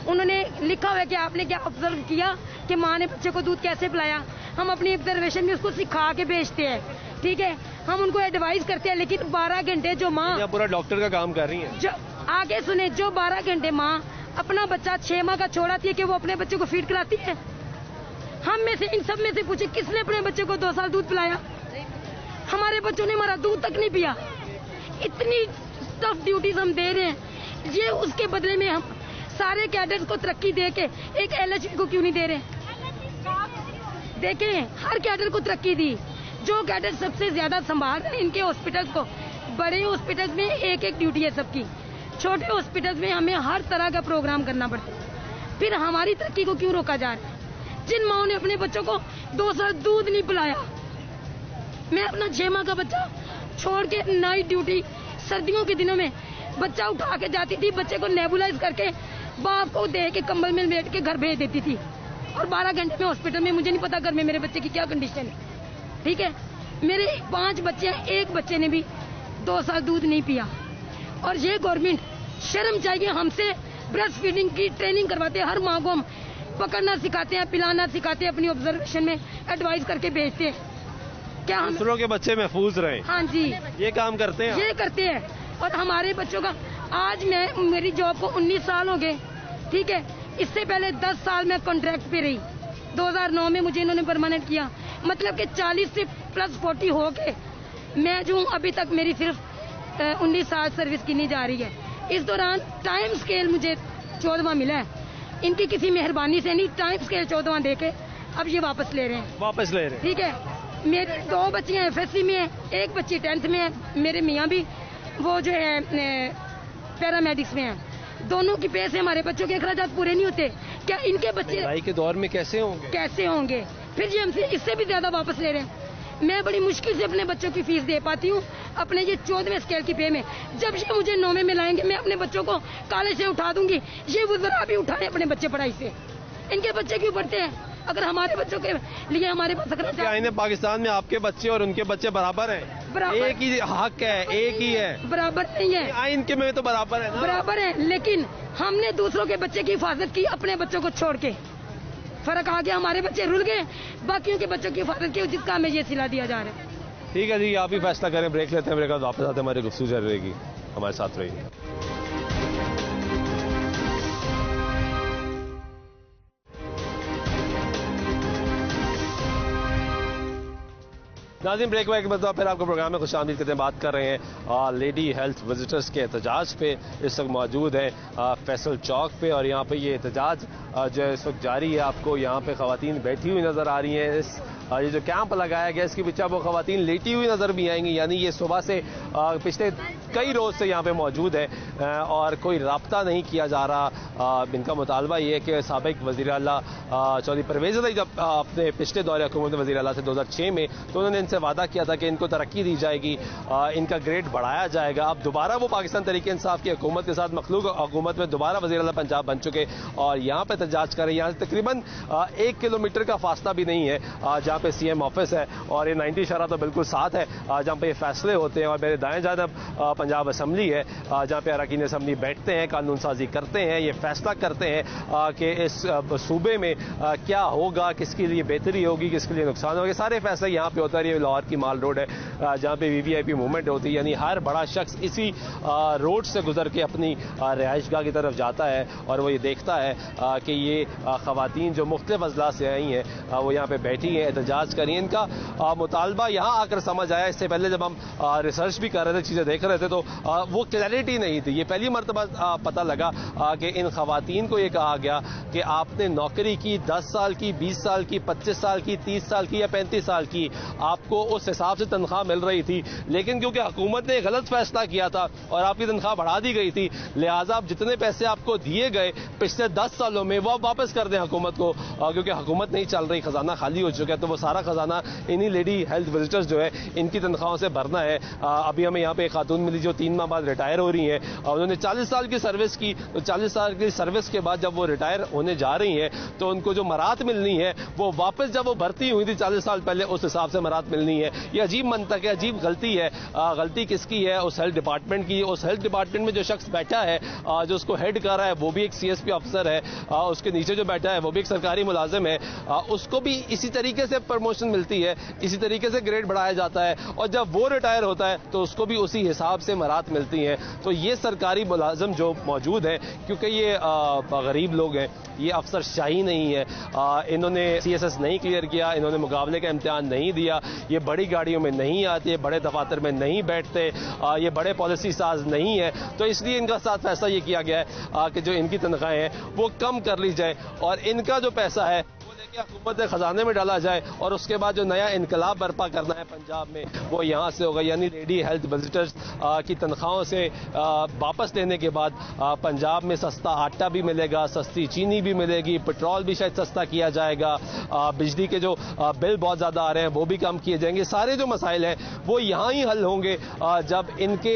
उन्होंने लिखा हुआ है कि आपने क्या ऑब्जर्व किया कि माँ ने बच्चे को दूध कैसे पिलाया। हम अपनी ऑब्जर्वेशन में उसको सिखा के भेजते हैं, ठीक है। हम उनको एडवाइस करते हैं, लेकिन 12 घंटे जो माँ पूरा डॉक्टर का काम कर रही है। जो आगे सुने, जो 12 घंटे माँ अपना बच्चा 6 माह का छोड़ाती है कि वो अपने बच्चे को फीड कराती है। हम में से, इन सब में से पूछे किसने अपने बच्चे को 2 साल दूध पिलाया? हमारे बच्चों ने हमारा दूध तक नहीं पिया। इतनी टफ ड्यूटीज हम दे रहे हैं, ये उसके बदले में हम सारे कैडेट्स को तरक्की दे के एक LHV को क्यों नहीं दे रहे? देखें, हर कैडेट को तरक्की दी। जो कैडेट सबसे ज्यादा संभाल रहे हैं इनके हॉस्पिटल को, बड़े हॉस्पिटल में एक ड्यूटी है सबकी, छोटे हॉस्पिटल में हमें हर तरह का प्रोग्राम करना पड़ता है। फिर हमारी तरक्की को क्यों रोका जा रहा है? जिन माओ ने अपने बच्चों को 2 साल दूध नहीं पिलाया, मैं अपना 6 माह का बच्चा छोड़ के नाइट ड्यूटी सर्दियों के दिनों में बच्चा उठा के जाती थी, बच्चे को नेबुलाइज करके बाप को दे के कंबल में लेट के घर भेज देती थी। और 12 घंटे में हॉस्पिटल में। मुझे नहीं पता घर में मेरे बच्चे की क्या कंडीशन है, ठीक है। मेरे 5 बच्चे हैं, एक बच्चे ने भी 2 साल दूध नहीं पिया। और ये गवर्नमेंट शर्म चाहिए, हमसे ब्रेस्ट फीडिंग की ट्रेनिंग करवाते हैं, हर माँ को हम पकड़ना सिखाते हैं, पिलाना सिखाते हैं, अपनी ऑब्जर्वेशन में एडवाइस करके भेजते हैं। क्या हम दूसरों के बच्चे महफूज रहे? हाँ जी, ये काम करते हैं, ये करते हैं। और हमारे बच्चों का आज मेरी जॉब को 19 साल हो गए, ठीक है। इससे पहले 10 साल मैं कॉन्ट्रैक्ट पे रही। 2009 में मुझे इन्होंने परमानेंट किया, मतलब कि 40 से प्लस 40 हो के मैं जो हूँ अभी तक मेरी सिर्फ 19 साल सर्विस की नहीं जा रही है। इस दौरान टाइम स्केल मुझे 14वां मिला है, इनकी किसी मेहरबानी से नहीं, टाइम स्केल 14वां देके अब ये वापस ले रहे हैं, ठीक है। मेरे 2 बच्चियां FSC में है, एक बच्ची 10th में है, मेरे मियाँ भी वो जो है पैरामेडिक्स में है। दोनों की पे से हमारे बच्चों के अखराजात पूरे नहीं होते। क्या इनके बच्चे महंगाई के दौर में कैसे होंगे? फिर ये हमसे इससे भी ज्यादा वापस ले रहे हैं। मैं बड़ी मुश्किल से अपने बच्चों की फीस दे पाती हूँ अपने ये 14वें स्केल की पे में। जब ये मुझे 9वें में लाएंगे, मैं अपने बच्चों को कॉलेज से उठा दूंगी। ये वज़रा भी उठाए अपने बच्चे पढ़ाई से, इनके बच्चे क्यों पढ़ते हैं? अगर हमारे बच्चों के लिए हमारे पास आईने पाकिस्तान में आपके बच्चे और उनके बच्चे बराबर हैं, एक ही हक है, एक ही है, बराबर नहीं है। आइन के में तो बराबर है ना? बराबर है, लेकिन हमने दूसरों के बच्चे की हिफाजत की अपने बच्चों को छोड़ के। फर्क आ गया, हमारे बच्चे रुल गए, बाकियों के बच्चों की हिफाजत की, जिसका हमें ये सिला दिया जा रहा है। ठीक है जी, आप ही फैसला करें। ब्रेक लेते हैं, ब्रेक बाद वापस आते हैं, हमारी गुफ्तगू जारी रहेगी, हमारे साथ रहिए। नाज़रीन, ब्रेक के मतलब फिर आपको प्रोग्राम में खुशामदीद करते हैं। बात कर रहे हैं लेडी हेल्थ विजिटर्स के एहतजाज पे। इस वक्त मौजूद है फैसल चौक पे और यहाँ पे ये एहतजाज जो है इस वक्त जारी है। आपको यहाँ पे खवातीन बैठी हुई नज़र आ रही हैं। इस ये जो कैंप लगाया गया इसके पीछे वो खवातीन लेटी हुई नज़र भी आएंगी, यानी ये सुबह से पिछले कई रोज़ से यहाँ पे मौजूद है और कोई राब्ता नहीं किया जा रहा। इनका मुतालबा ये है कि साबिक वज़ीर आला चौधरी परवेज़ इलाही जब अपने पिछले दौरे हुकूमत वज़ीर आला से 2006 में, तो उन्होंने इनसे वादा किया था कि इनको तरक्की दी जाएगी, इनका ग्रेड बढ़ाया जाएगा। अब दोबारा वो पाकिस्तान तहरीक इंसाफ की हुकूमत के साथ मखलूक हुकूमत में दोबारा वज़ीर आला पंजाब बन चुके और यहाँ पर एहतजाज करें। यहाँ से तकरीबन 1 किलोमीटर का फासला भी नहीं है जहाँ पे CM ऑफिस है और ये 90 शहरा तो बिल्कुल साथ है जहाँ पे ये फैसले होते हैं। और मेरे दाएं जानब पंजाब असम्बली है जहाँ पे अरकान असम्बली बैठते हैं, कानून साजी करते हैं, ये फैसला करते हैं कि इस सूबे में क्या होगा, किसके लिए बेहतरी होगी, किसके लिए नुकसान होगा। सारे फैसले यहाँ पे होता है। ये लाहौर की माल रोड है जहाँ पे VVIP मूवमेंट होती है, यानी हर बड़ा शख्स इसी रोड से गुजर के अपनी रिहाइशगाह की तरफ जाता है और वो ये देखता है कि ये खवातीन जो मुख्तलिफ अजला से आई हैं वो यहाँ पे बैठी हैं, एहतजाज करिए। इनका मुतालबा यहाँ आकर समझ आया। इससे पहले जब हम रिसर्च भी कर रहे थे, चीज़ें देख रहे थे, तो वो क्लैरिटी नहीं थी। ये पहली मरतबा पता लगा कि इन खवातीन को ये कहा गया कि आपने नौकरी की 10 साल की, 20 साल की, 25 साल की, 30 साल की या 35 साल की, आपको उस हिसाब से तनख्वाह मिल रही थी। लेकिन क्योंकि हुकूमत ने गलत फैसला किया था और आपकी तनख्वाह बढ़ा दी गई थी, लिहाजा आप जितने पैसे आपको दिए गए पिछले 10 सालों में वो आप वापस कर दें हुकूमत को, क्योंकि हुकूमत नहीं चल रही, खजाना खाली हो चुका है। तो वो सारा खजाना इन्हीं लेडी हेल्थ विजिटर्स जो है इनकी तनख्वाहों से भरना है। अभी हमें यहाँ पे एक खातून मिली जो 3 माह बाद रिटायर हो रही हैं और उन्होंने 40 साल की सर्विस की। तो 40 साल की सर्विस के बाद जब वो रिटायर होने जा रही हैं तो उनको जो मरात मिलनी है वो वापस जब वो भर्ती हुई थी 40 साल पहले उस हिसाब से मरात मिलनी है। ये अजीब मंतक है, अजीब गलती है। गलती किसकी है? उस हेल्थ डिपार्टमेंट की। उस हेल्थ डिपार्टमेंट में जो शख्स बैठा है, जो उसको हेड कर रहा है, वो भी एक CSP अफसर है, उसके नीचे जो बैठा है वो भी एक सरकारी मुलाजिम है, उसको भी इसी तरीके से प्रमोशन मिलती है, इसी तरीके से ग्रेड बढ़ाया जाता है और जब वो रिटायर होता है तो उसको भी उसी हिसाब से मरात मिलती हैं। तो ये सरकारी मुलाजिम जो मौजूद है, क्योंकि ये गरीब लोग हैं, ये अफसर शाही नहीं है, इन्होंने CSS नहीं क्लियर किया, इन्होंने मुकाबले का इम्तिहान नहीं दिया, ये बड़ी गाड़ियों में नहीं आते, बड़े दफातर में नहीं बैठते, ये बड़े पॉलिसी साज नहीं है। तो इसलिए इनका साथ फैसला ये किया गया है कि जो इनकी तनख्वाहें हैं वो कम कर ली जाए और इनका जो पैसा है कि हुकूमत खजाने में डाला जाए और उसके बाद जो नया इनकलाब बर्पा करना है पंजाब में वो यहाँ से होगा, यानी लेडी हेल्थ विजिटर्स की तनख्वाहों से वापस लेने के बाद पंजाब में सस्ता आटा भी मिलेगा, सस्ती चीनी भी मिलेगी, पेट्रोल भी शायद सस्ता किया जाएगा, बिजली के जो बिल बहुत ज़्यादा आ रहे हैं वो भी कम किए जाएंगे। सारे जो मसाइल हैं वो यहाँ ही हल होंगे जब इनके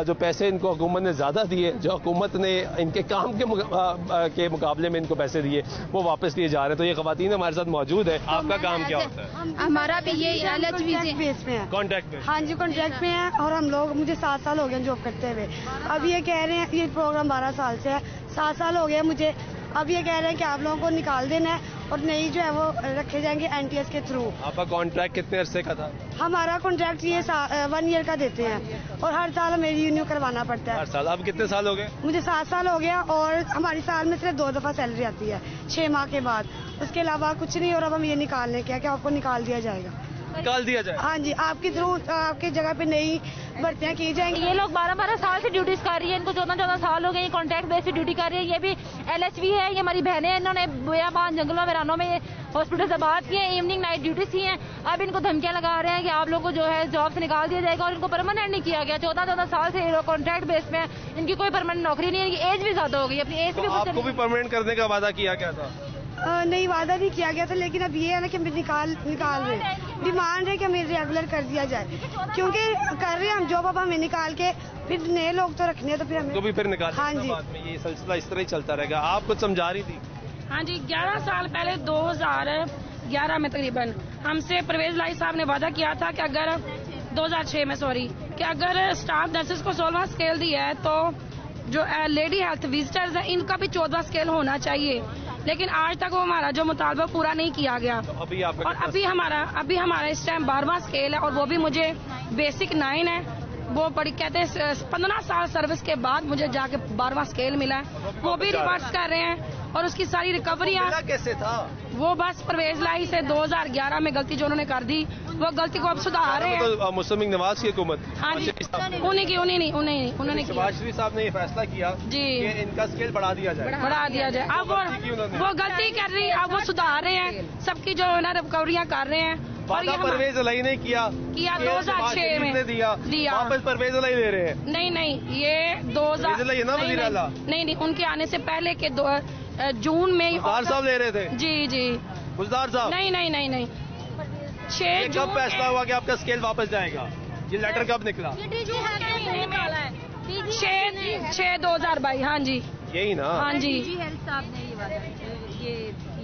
जो पैसे इनको हुकूमत ने ज़्यादा दिए, जो हुकूमत ने इनके काम के मुकाबले में इनको पैसे दिए वो वापस लिए जा रहे हैं। तो ये खवातीन हमारे साथ मौजूद है। आपका काम क्या होता है? हमारा भी ये LHV बेस में है। कॉन्ट्रैक्ट में? हाँ जी, कॉन्ट्रैक्ट में है। और हम लोग, मुझे 7 साल हो गए जॉब करते हुए। अब ये कह रहे हैं, ये प्रोग्राम 12 साल से है, 7 साल हो गए मुझे। अब ये कह रहे हैं कि आप लोगों को निकाल देना है और नई जो है वो रखे जाएंगे NTS के थ्रू। आपका कॉन्ट्रैक्ट कितने अरसे का था? हमारा कॉन्ट्रैक्ट ये 1 ईयर का देते हैं और हर साल हमें रिन्यू करवाना पड़ता है। हर साल? अब कितने साल हो गए? मुझे 7 साल हो गया और हमारी साल में सिर्फ 2 दफा सैलरी आती है 6 माह के बाद, उसके अलावा कुछ नहीं। और अब हम ये निकालने क्या कि आपको निकाल दिया जाएगा। निकाल दिया जाए? हाँ जी, आपके थ्रू आपकी जगह पे नई भर्तियाँ की जाएंगी। ये लोग 12-12 साल से ड्यूटीज कर रही है, इनको 14-14 साल हो गए, ये कॉन्ट्रैक्ट बेस पे ड्यूटी कर रही है। ये भी LHV है, ये हमारी बहनें हैं, इन्होंने बेयाबान जंगलों वीरानों में हॉस्पिटल से बात की है, इवनिंग नाइट ड्यूटीज की हैं। अब इनको धमकियां लगा रहे हैं कि आप लोगों को जो है जॉब से निकाल दिया जाएगा और इनको परमानेंट नहीं किया गया। 14-14 साल से कॉन्ट्रैक्ट बेस में इनकी कोई परमानेंट नौकरी नहीं है, इनकी एज भी ज्यादा हो गई, अपनी एज भी। आपको भी परमानेंट करने का वादा किया गया था? नहीं, वादा नहीं किया गया था, लेकिन अब ये है ना कि हमें निकाल रहे हैं। डिमांड है कि हमें रेगुलर कर दिया जाए, क्योंकि कर रहे हैं हम जॉब, अब हमें निकाल के फिर नए लोग तो रखने हैं, तो फिर हमें तो भी फिर निकाल। हाँ जी, बाद में ये सिलसिला इस तरह ही चलता रहेगा। आप कुछ समझा रही थी? हाँ जी, 11 साल पहले 2011 में तकरीबन हमसे परवेज लाई साहब ने वादा किया था कि अगर 2006 में कि अगर स्टाफ नर्सेस को 16वां स्केल दिया है तो जो लेडी हेल्थ विजिटर्स है इनका भी 14वां स्केल होना चाहिए। लेकिन आज तक वो हमारा जो मुतालबा पूरा नहीं किया गया। तो अभी आपका और अभी हमारा इस टाइम 12वां स्केल है और वो भी मुझे बेसिक 9 है। वो बड़ी कहते हैं 15 साल सर्विस के बाद मुझे जाके 12वां स्केल मिला है। वो भी रिवर्स कर रहे हैं और उसकी सारी रिकवरियाँ कैसे था? वो बस परवेज लाई से 2011 में गलती जो उन्होंने कर दी, वो गलती को अब सुधार रहे हैं। तो मुस्लिम नवाज की हुकूमत? हाँ जी, उन्होंने शहबाज शरीफ साहब ने ये फैसला किया जी कि इनका स्केल बढ़ा दिया जाए। अब वो गलती कर रही है, अब वो सुधार रहे हैं, सबकी जो है ना रिकवरियाँ कर रहे हैं। और परवेज लाई ने किया 2006 में दिया वापस परवेज लाई ले रहे हैं। नहीं, ये 2000 नहीं, उनके आने से पहले के जून में मुज़्फ़र साहब ले रहे थे। जी मुज़्फ़र साहब नहीं 6 कब फैसला हुआ कि आपका स्केल वापस जाएगा? ये लेटर कब निकला? 6/2022। हाँ जी, यही ना? हाँ जी,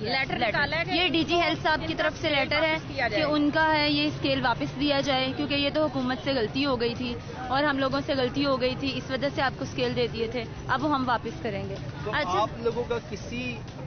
लेटर निकाला है। ये DG हेल्थ साहब की तरफ से लेटर है कि उनका है ये स्केल वापस दिया जाए, क्योंकि ये तो हुकूमत से गलती हो गई थी और हम लोगों से गलती हो गई थी, इस वजह से आपको स्केल दे दिए थे, अब वो हम वापस करेंगे। तो आप लोगों का किसी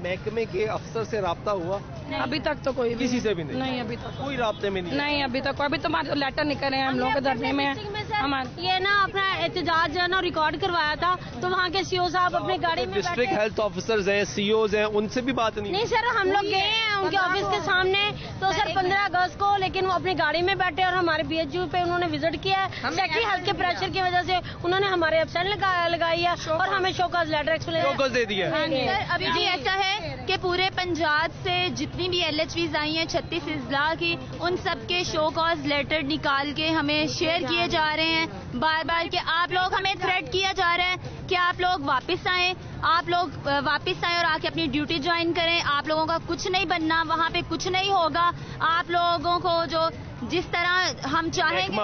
महकमे के अफसर से राब्ता हुआ? अभी तक तो कोई किसी से भी नहीं, अभी तक कोई राब्ते में नहीं अभी तक। अभी तो हमारे लेटर निकल रहे हैं, हम लोग के धरने में हमारे ये ना अपना एहतजाज जो है ना रिकॉर्ड करवाया था, तो वहाँ के CO साहब अपने गाड़ी में डिस्ट्रिक्ट हेल्थ ऑफिसर्स हैं, COs हैं, उनसे भी बात नहीं? नहीं सर, हम लोग गए हैं उनके ऑफिस के सामने, तो सर 15 अगस्त को, लेकिन वो अपनी गाड़ी में बैठे और हमारे BHU पे उन्होंने विजिट किया है। सेक्रेटरी हेल्थ के प्रेशर की वजह से उन्होंने हमारे एब्सेंट लगाई है और हमें शोकॉज लेटर एक्सप्लेन दे दिया है। सर अभी जी ऐसा है कि पूरे पंजाब से जितनी भी LHVs आई हैं 36 अजला की, उन सब के शो कॉज लेटर निकाल के हमें शेयर किए जा रहे हैं बार बार कि आप लोग, हमें थ्रेट किया जा रहा है कि आप लोग वापस आएं, आप लोग वापस आएं और आके अपनी ड्यूटी ज्वाइन करें। आप लोगों का कुछ नहीं बनना, वहाँ पे कुछ नहीं होगा। आप लोगों को जो जिस तरह हम चाहेंगे,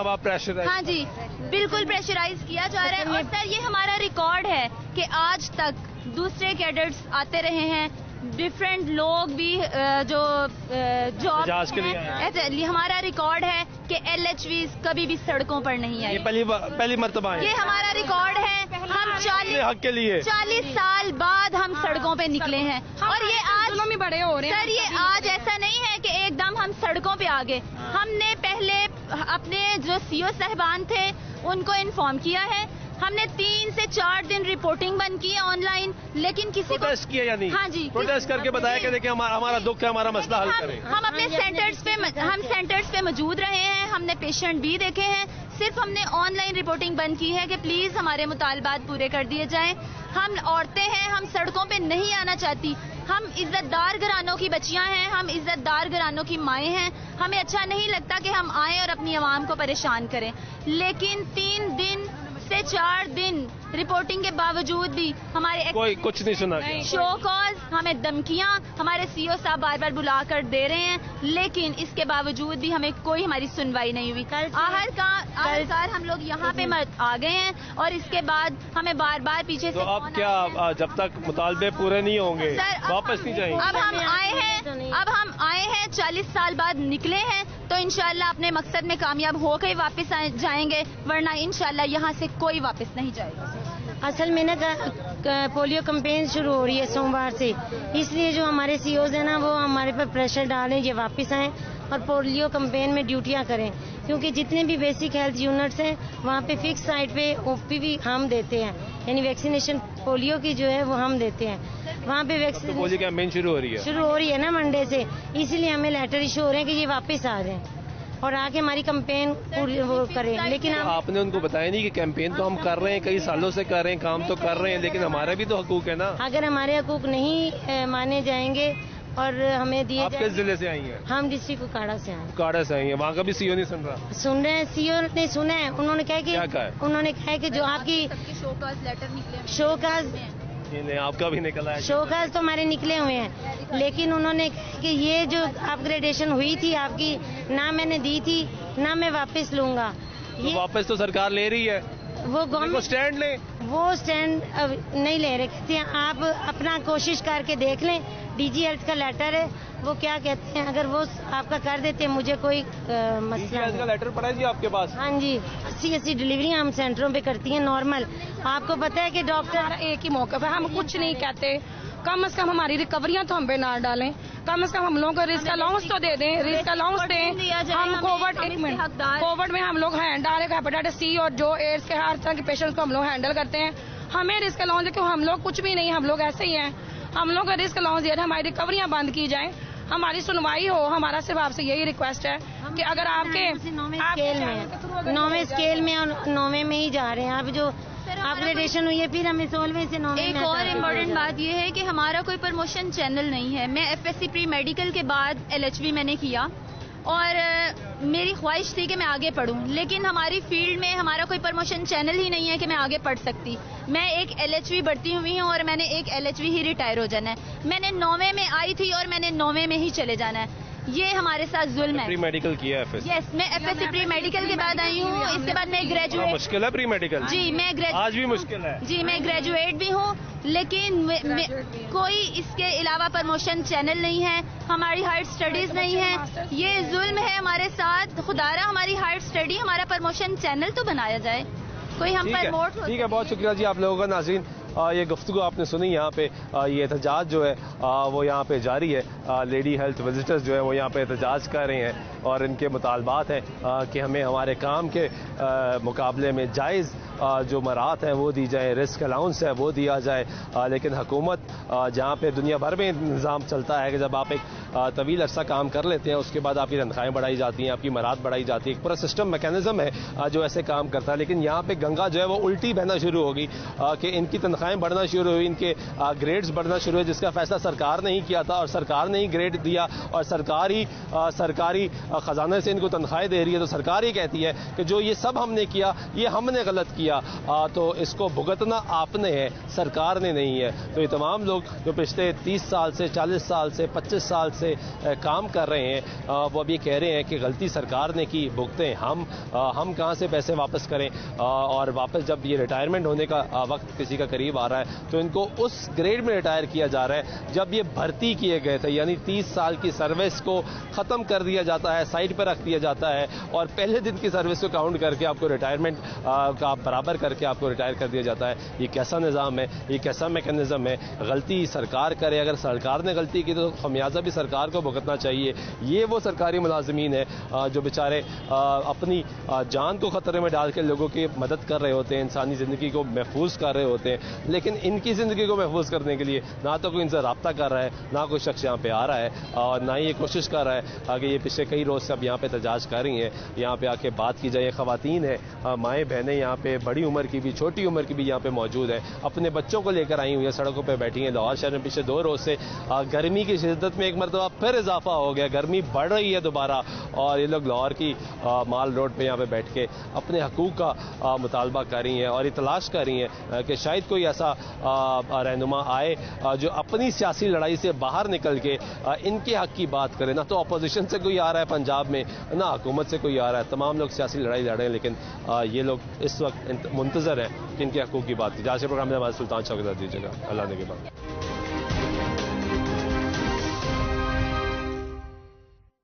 हाँ जी, बिल्कुल प्रेशराइज किया जा रहा है। और सर ये हमारा रिकॉर्ड है कि आज तक दूसरे कैडेट्स आते रहे हैं, डिफरेंट लोग भी जो जॉब के लिए, हमारा रिकॉर्ड है कि LHVs कभी भी सड़कों पर नहीं आई। ये पहली मर्तबा है। ये हमारा रिकॉर्ड है। हम 40 साल बाद हम सड़कों पे निकले हैं और ये आज में बड़े हो रहे हैं। सर ये आज ऐसा नहीं है कि एकदम हम सड़कों पे आ गए। हमने पहले अपने जो CO साहिबान थे उनको इन्फॉर्म किया है, हमने 3 से 4 दिन रिपोर्टिंग बंद की है ऑनलाइन, लेकिन किसी को प्रोटेस्ट किया या नहीं? हाँ जी, प्रोटेस्ट करके बताया कि देखिए हमारा दुख है, हमारा मसला हल करें। हम अपने सेंटर्स पे मौजूद रहे हैं, हमने पेशेंट भी देखे हैं, सिर्फ हमने ऑनलाइन रिपोर्टिंग बंद की है कि प्लीज हमारे मुतालबात पूरे कर दिए जाएं। हम औरतें हैं, हम सड़कों पे नहीं आना चाहती। हम इज्जतदार घरानों की बच्चियां हैं, हम इज्जतदार घरानों की माएँ हैं। हमें अच्छा नहीं लगता कि हम आए और अपनी आवाम को परेशान करें, लेकिन 3 दिन से 4 दिन रिपोर्टिंग के बावजूद भी हमारे कोई कुछ नहीं सुना। शो कॉज, हमें धमकियां हमारे सीओ साहब बार बार बुलाकर दे रहे हैं, लेकिन इसके बावजूद भी हमें कोई हमारी सुनवाई नहीं हुई। आखिरकार हम लोग यहाँ पे आ गए हैं और इसके बाद हमें बार बार पीछे तो से अब क्या जब तक मुतालबे पूरे नहीं होंगे वापस नहीं जाएंगे? अब हम आए हैं 40 साल बाद निकले हैं, तो इंशाल्लाह अपने मकसद में कामयाब होकर वापस जाएंगे, वरना इंशाल्लाह यहाँ से कोई वापस नहीं जाएगा। असल में ना पोलियो कैंपेन शुरू हो रही है सोमवार से, इसलिए जो हमारे सीओज हैं ना वो हमारे पर प्रेशर डालें ये वापस आएँ और पोलियो कैंपेन में ड्यूटियां करें, क्योंकि जितने भी बेसिक हेल्थ यूनिट्स हैं वहाँ पे फिक्स साइट पे ओपी भी हम देते हैं, यानी वैक्सीनेशन पोलियो की जो है वो हम देते हैं। वहाँ पे वैक्सीन पोलियो कैंपेन शुरू हो रही है ना मंडे से, इसीलिए हमें लेटर इशू हो रहे हैं कि ये वापस आ जाएं और आके हमारी कैंपेन पूरी वो करें। लेकिन आपने उनको बताया नहीं कि कैंपेन तो हम कर रहे हैं, कई सालों से कर रहे हैं, काम तो कर रहे हैं, लेकिन हमारे भी तो हकूक है ना। अगर हमारे हकूक नहीं माने जाएंगे और हमें दिए आप किस जिले से आई हैं? हम डिस्ट्रिक्ट काड़ा से आए। काड़ा से आई हैं, वहाँ का भी सीओ नहीं सुन रहा? सुन रहे हैं, सीओ ने सुना है, उन्होंने कहा कि उन्होंने कहा कि जो आपकी शोकाज आपका भी निकला है, शोकाज तो हमारे निकले हुए हैं, लेकिन उन्होंने कहा कि ये जो अपग्रेडेशन हुई थी आपकी ना मैंने दी थी ना मैं वापस लूंगा। ये वापस तो सरकार ले रही है, वो गवर्नमेंट स्टैंड ले, वो स्टैंड नहीं ले रहे, कहते हैं आप अपना कोशिश करके देख लें, डीजी हेल्थ का लेटर है, वो क्या कहते हैं अगर वो आपका कर देते हैं मुझे कोई मसला नहीं। का लेटर पड़ा है जी आपके पास? हाँ जी, 80 डिलीवरी हम सेंटरों पे करती हैं नॉर्मल। आपको पता है कि डॉक्टर एक ही मौका है, हम कुछ नहीं कहते, कम से कम हमारी रिकवरियां तो हम पे ना डालें, कम से कम हम लोगों को रिस्क अलाउंस तो दे दें, रिस्क अलाउंस दें। हम कोविड में हम लोग हैंडल हेपेटाइटिस सी और जो एड्स के हर तरह के पेशेंट्स को हम लोग हैंडल करते हैं, हमें रिस्क अलाउंस है, क्यों हम लोग कुछ भी नहीं, हम लोग ऐसे ही हैं, हम लोग का रिस्क अलाउंस दिया, हमारी रिकवरियां बंद की जाएं, हमारी सुनवाई हो। हमारा सिर्फ आपसे यही रिक्वेस्ट है कि अगर आपके 9वें स्केल में और 9वें में ही जा रहे हैं, आप जो अपग्रेडेशन हुई है फिर हमें 16वें से 9वें में। एक और इम्पोर्टेंट बात यह है कि हमारा कोई प्रमोशन चैनल नहीं है। मैं FSC प्री मेडिकल के बाद LHV मैंने किया और मेरी ख्वाहिश थी कि मैं आगे पढूं, लेकिन हमारी फील्ड में हमारा कोई प्रमोशन चैनल ही नहीं है कि मैं आगे पढ़ सकती। मैं एक LHV बढ़ती हुई हूँ और मैंने एक LHV ही रिटायर हो जाना है। मैंने 9वें में आई थी और मैंने 9वें में ही चले जाना है, ये हमारे साथ जुल्म है। प्री मेडिकल किया है? यस, मैं FSC प्री मेडिकल के बाद आई हूँ, इसके बाद मैं ग्रेजुएट। मुश्किल है प्री मेडिकल? जी मैं आज भी मुश्किल है जी, मैं ग्रेजुएट भी हूँ, लेकिन कोई इसके अलावा प्रमोशन चैनल नहीं है, हमारी हायर स्टडीज नहीं है, ये जुल्म है हमारे साथ। खुदारा हमारी हायर स्टडी, हमारा प्रमोशन चैनल तो बनाया जाए, कोई हम प्रमोट। ठीक है, बहुत शुक्रिया जी आप लोगों का। नाज़रीन, ये गुफ्तगू आपने सुनी, यहाँ पे ये एहतजाज जो है वो यहाँ पे जारी है। लेडी हेल्थ विजिटर्स जो है वो यहाँ पे एहतजाज कर रहे हैं और इनके मुतालबात हैं कि हमें हमारे काम के मुकाबले में जायज़ जो मराहत हैं वो दी जाए, रिस्क अलाउंस है वो दिया जाए। लेकिन हुकूमत जहाँ पे दुनिया भर में निज़ाम चलता है कि जब आप एक तवील अरसा काम कर लेते हैं उसके बाद आपकी तनख्वाहें बढ़ाई जाती हैं, आपकी मराहत बढ़ाई जाती है, एक पूरा सिस्टम मैकेनिज्म है जो ऐसे काम करता है। लेकिन यहाँ पे गंगा जो है वो उल्टी बहना शुरू होगी कि इनकी तनख्वाहें बढ़ना शुरू हुई, इनके ग्रेड्स बढ़ना शुरू हुए, जिसका फैसला सरकार ने ही किया था और सरकार ने ही ग्रेड दिया और सरकार ही सरकारी खजाने से इनको तनख्वाहें दे रही है। तो सरकार ही कहती है कि जो ये सब हमने किया ये हमने गलत किया, तो इसको भुगतना आपने है, सरकार ने नहीं है। तो ये तमाम लोग जो पिछले 30 साल से 40 साल से 25 साल से काम कर रहे हैं वो अब ये कह रहे हैं कि गलती सरकार ने की, भुगतें हम कहाँ से पैसे वापस करें। और वापस जब ये रिटायरमेंट होने का वक्त किसी का करीब आ रहा है तो इनको उस ग्रेड में रिटायर किया जा रहा है जब ये भर्ती किए गए थे, यानी 30 साल की सर्विस को ख़त्म कर दिया जाता है, साइड पर रख दिया जाता है और पहले दिन की सर्विस को काउंट करके आपको रिटायरमेंट का बराबर करके आपको रिटायर कर दिया जाता है। ये कैसा निज़ाम है, ये कैसा मैकेनिज्म है? गलती सरकार करे, अगर सरकार ने गलती की तो खमियाजा भी सरकार को भुगतना चाहिए। ये वो सरकारी मुलाजिमीन है जो बेचारे अपनी जान को ख़तरे में डाल के लोगों की मदद कर रहे होते हैं, इंसानी ज़िंदगी को महफूज कर रहे होते हैं, लेकिन इनकी ज़िंदगी को महफूज करने के लिए ना तो कोई इनसे रब्ता कर रहा है, ना कोई शख्स यहाँ पे आ रहा है और ना ही ये कोशिश कर रहा है कि ये पिछले कई रोज़ से अब यहाँ पे एहतजाज कर रही हैं, यहाँ पे आके बात की जाए। ख़वातीन है, माएँ बहनें यहाँ पे बड़ी उम्र की भी, छोटी उम्र की भी यहाँ पे मौजूद है। अपने बच्चों को लेकर आई हुई है, सड़कों पर बैठी हैं। लाहौर शहर में पिछले 2 रोज से गर्मी की शिद्दत में एक मरतबा फिर इजाफा हो गया, गर्मी बढ़ रही है दोबारा, और ये लोग लाहौर की माल रोड पे यहाँ पे बैठ के अपने हकूक़ का मुतालबा कर रही हैं और ये तलाश कर रही हैं कि शायद कोई ऐसा रहनुमा आए जो अपनी सियासी लड़ाई से बाहर निकल के इनके हक की बात करे। ना तो अपोजिशन से कोई आ रहा है पंजाब में, ना हुकूमत से कोई आ रहा है, तमाम लोग सियासी लड़ाई लड़ रहे हैं, लेकिन ये लोग इस वक्त मुंतजर हैं कि इनके हकूक़ की बात की। जहाँ से प्रोग्राम में हमारे सुल्तान शाह के साथ दीजिएगा, अल्लाह ने के बाद।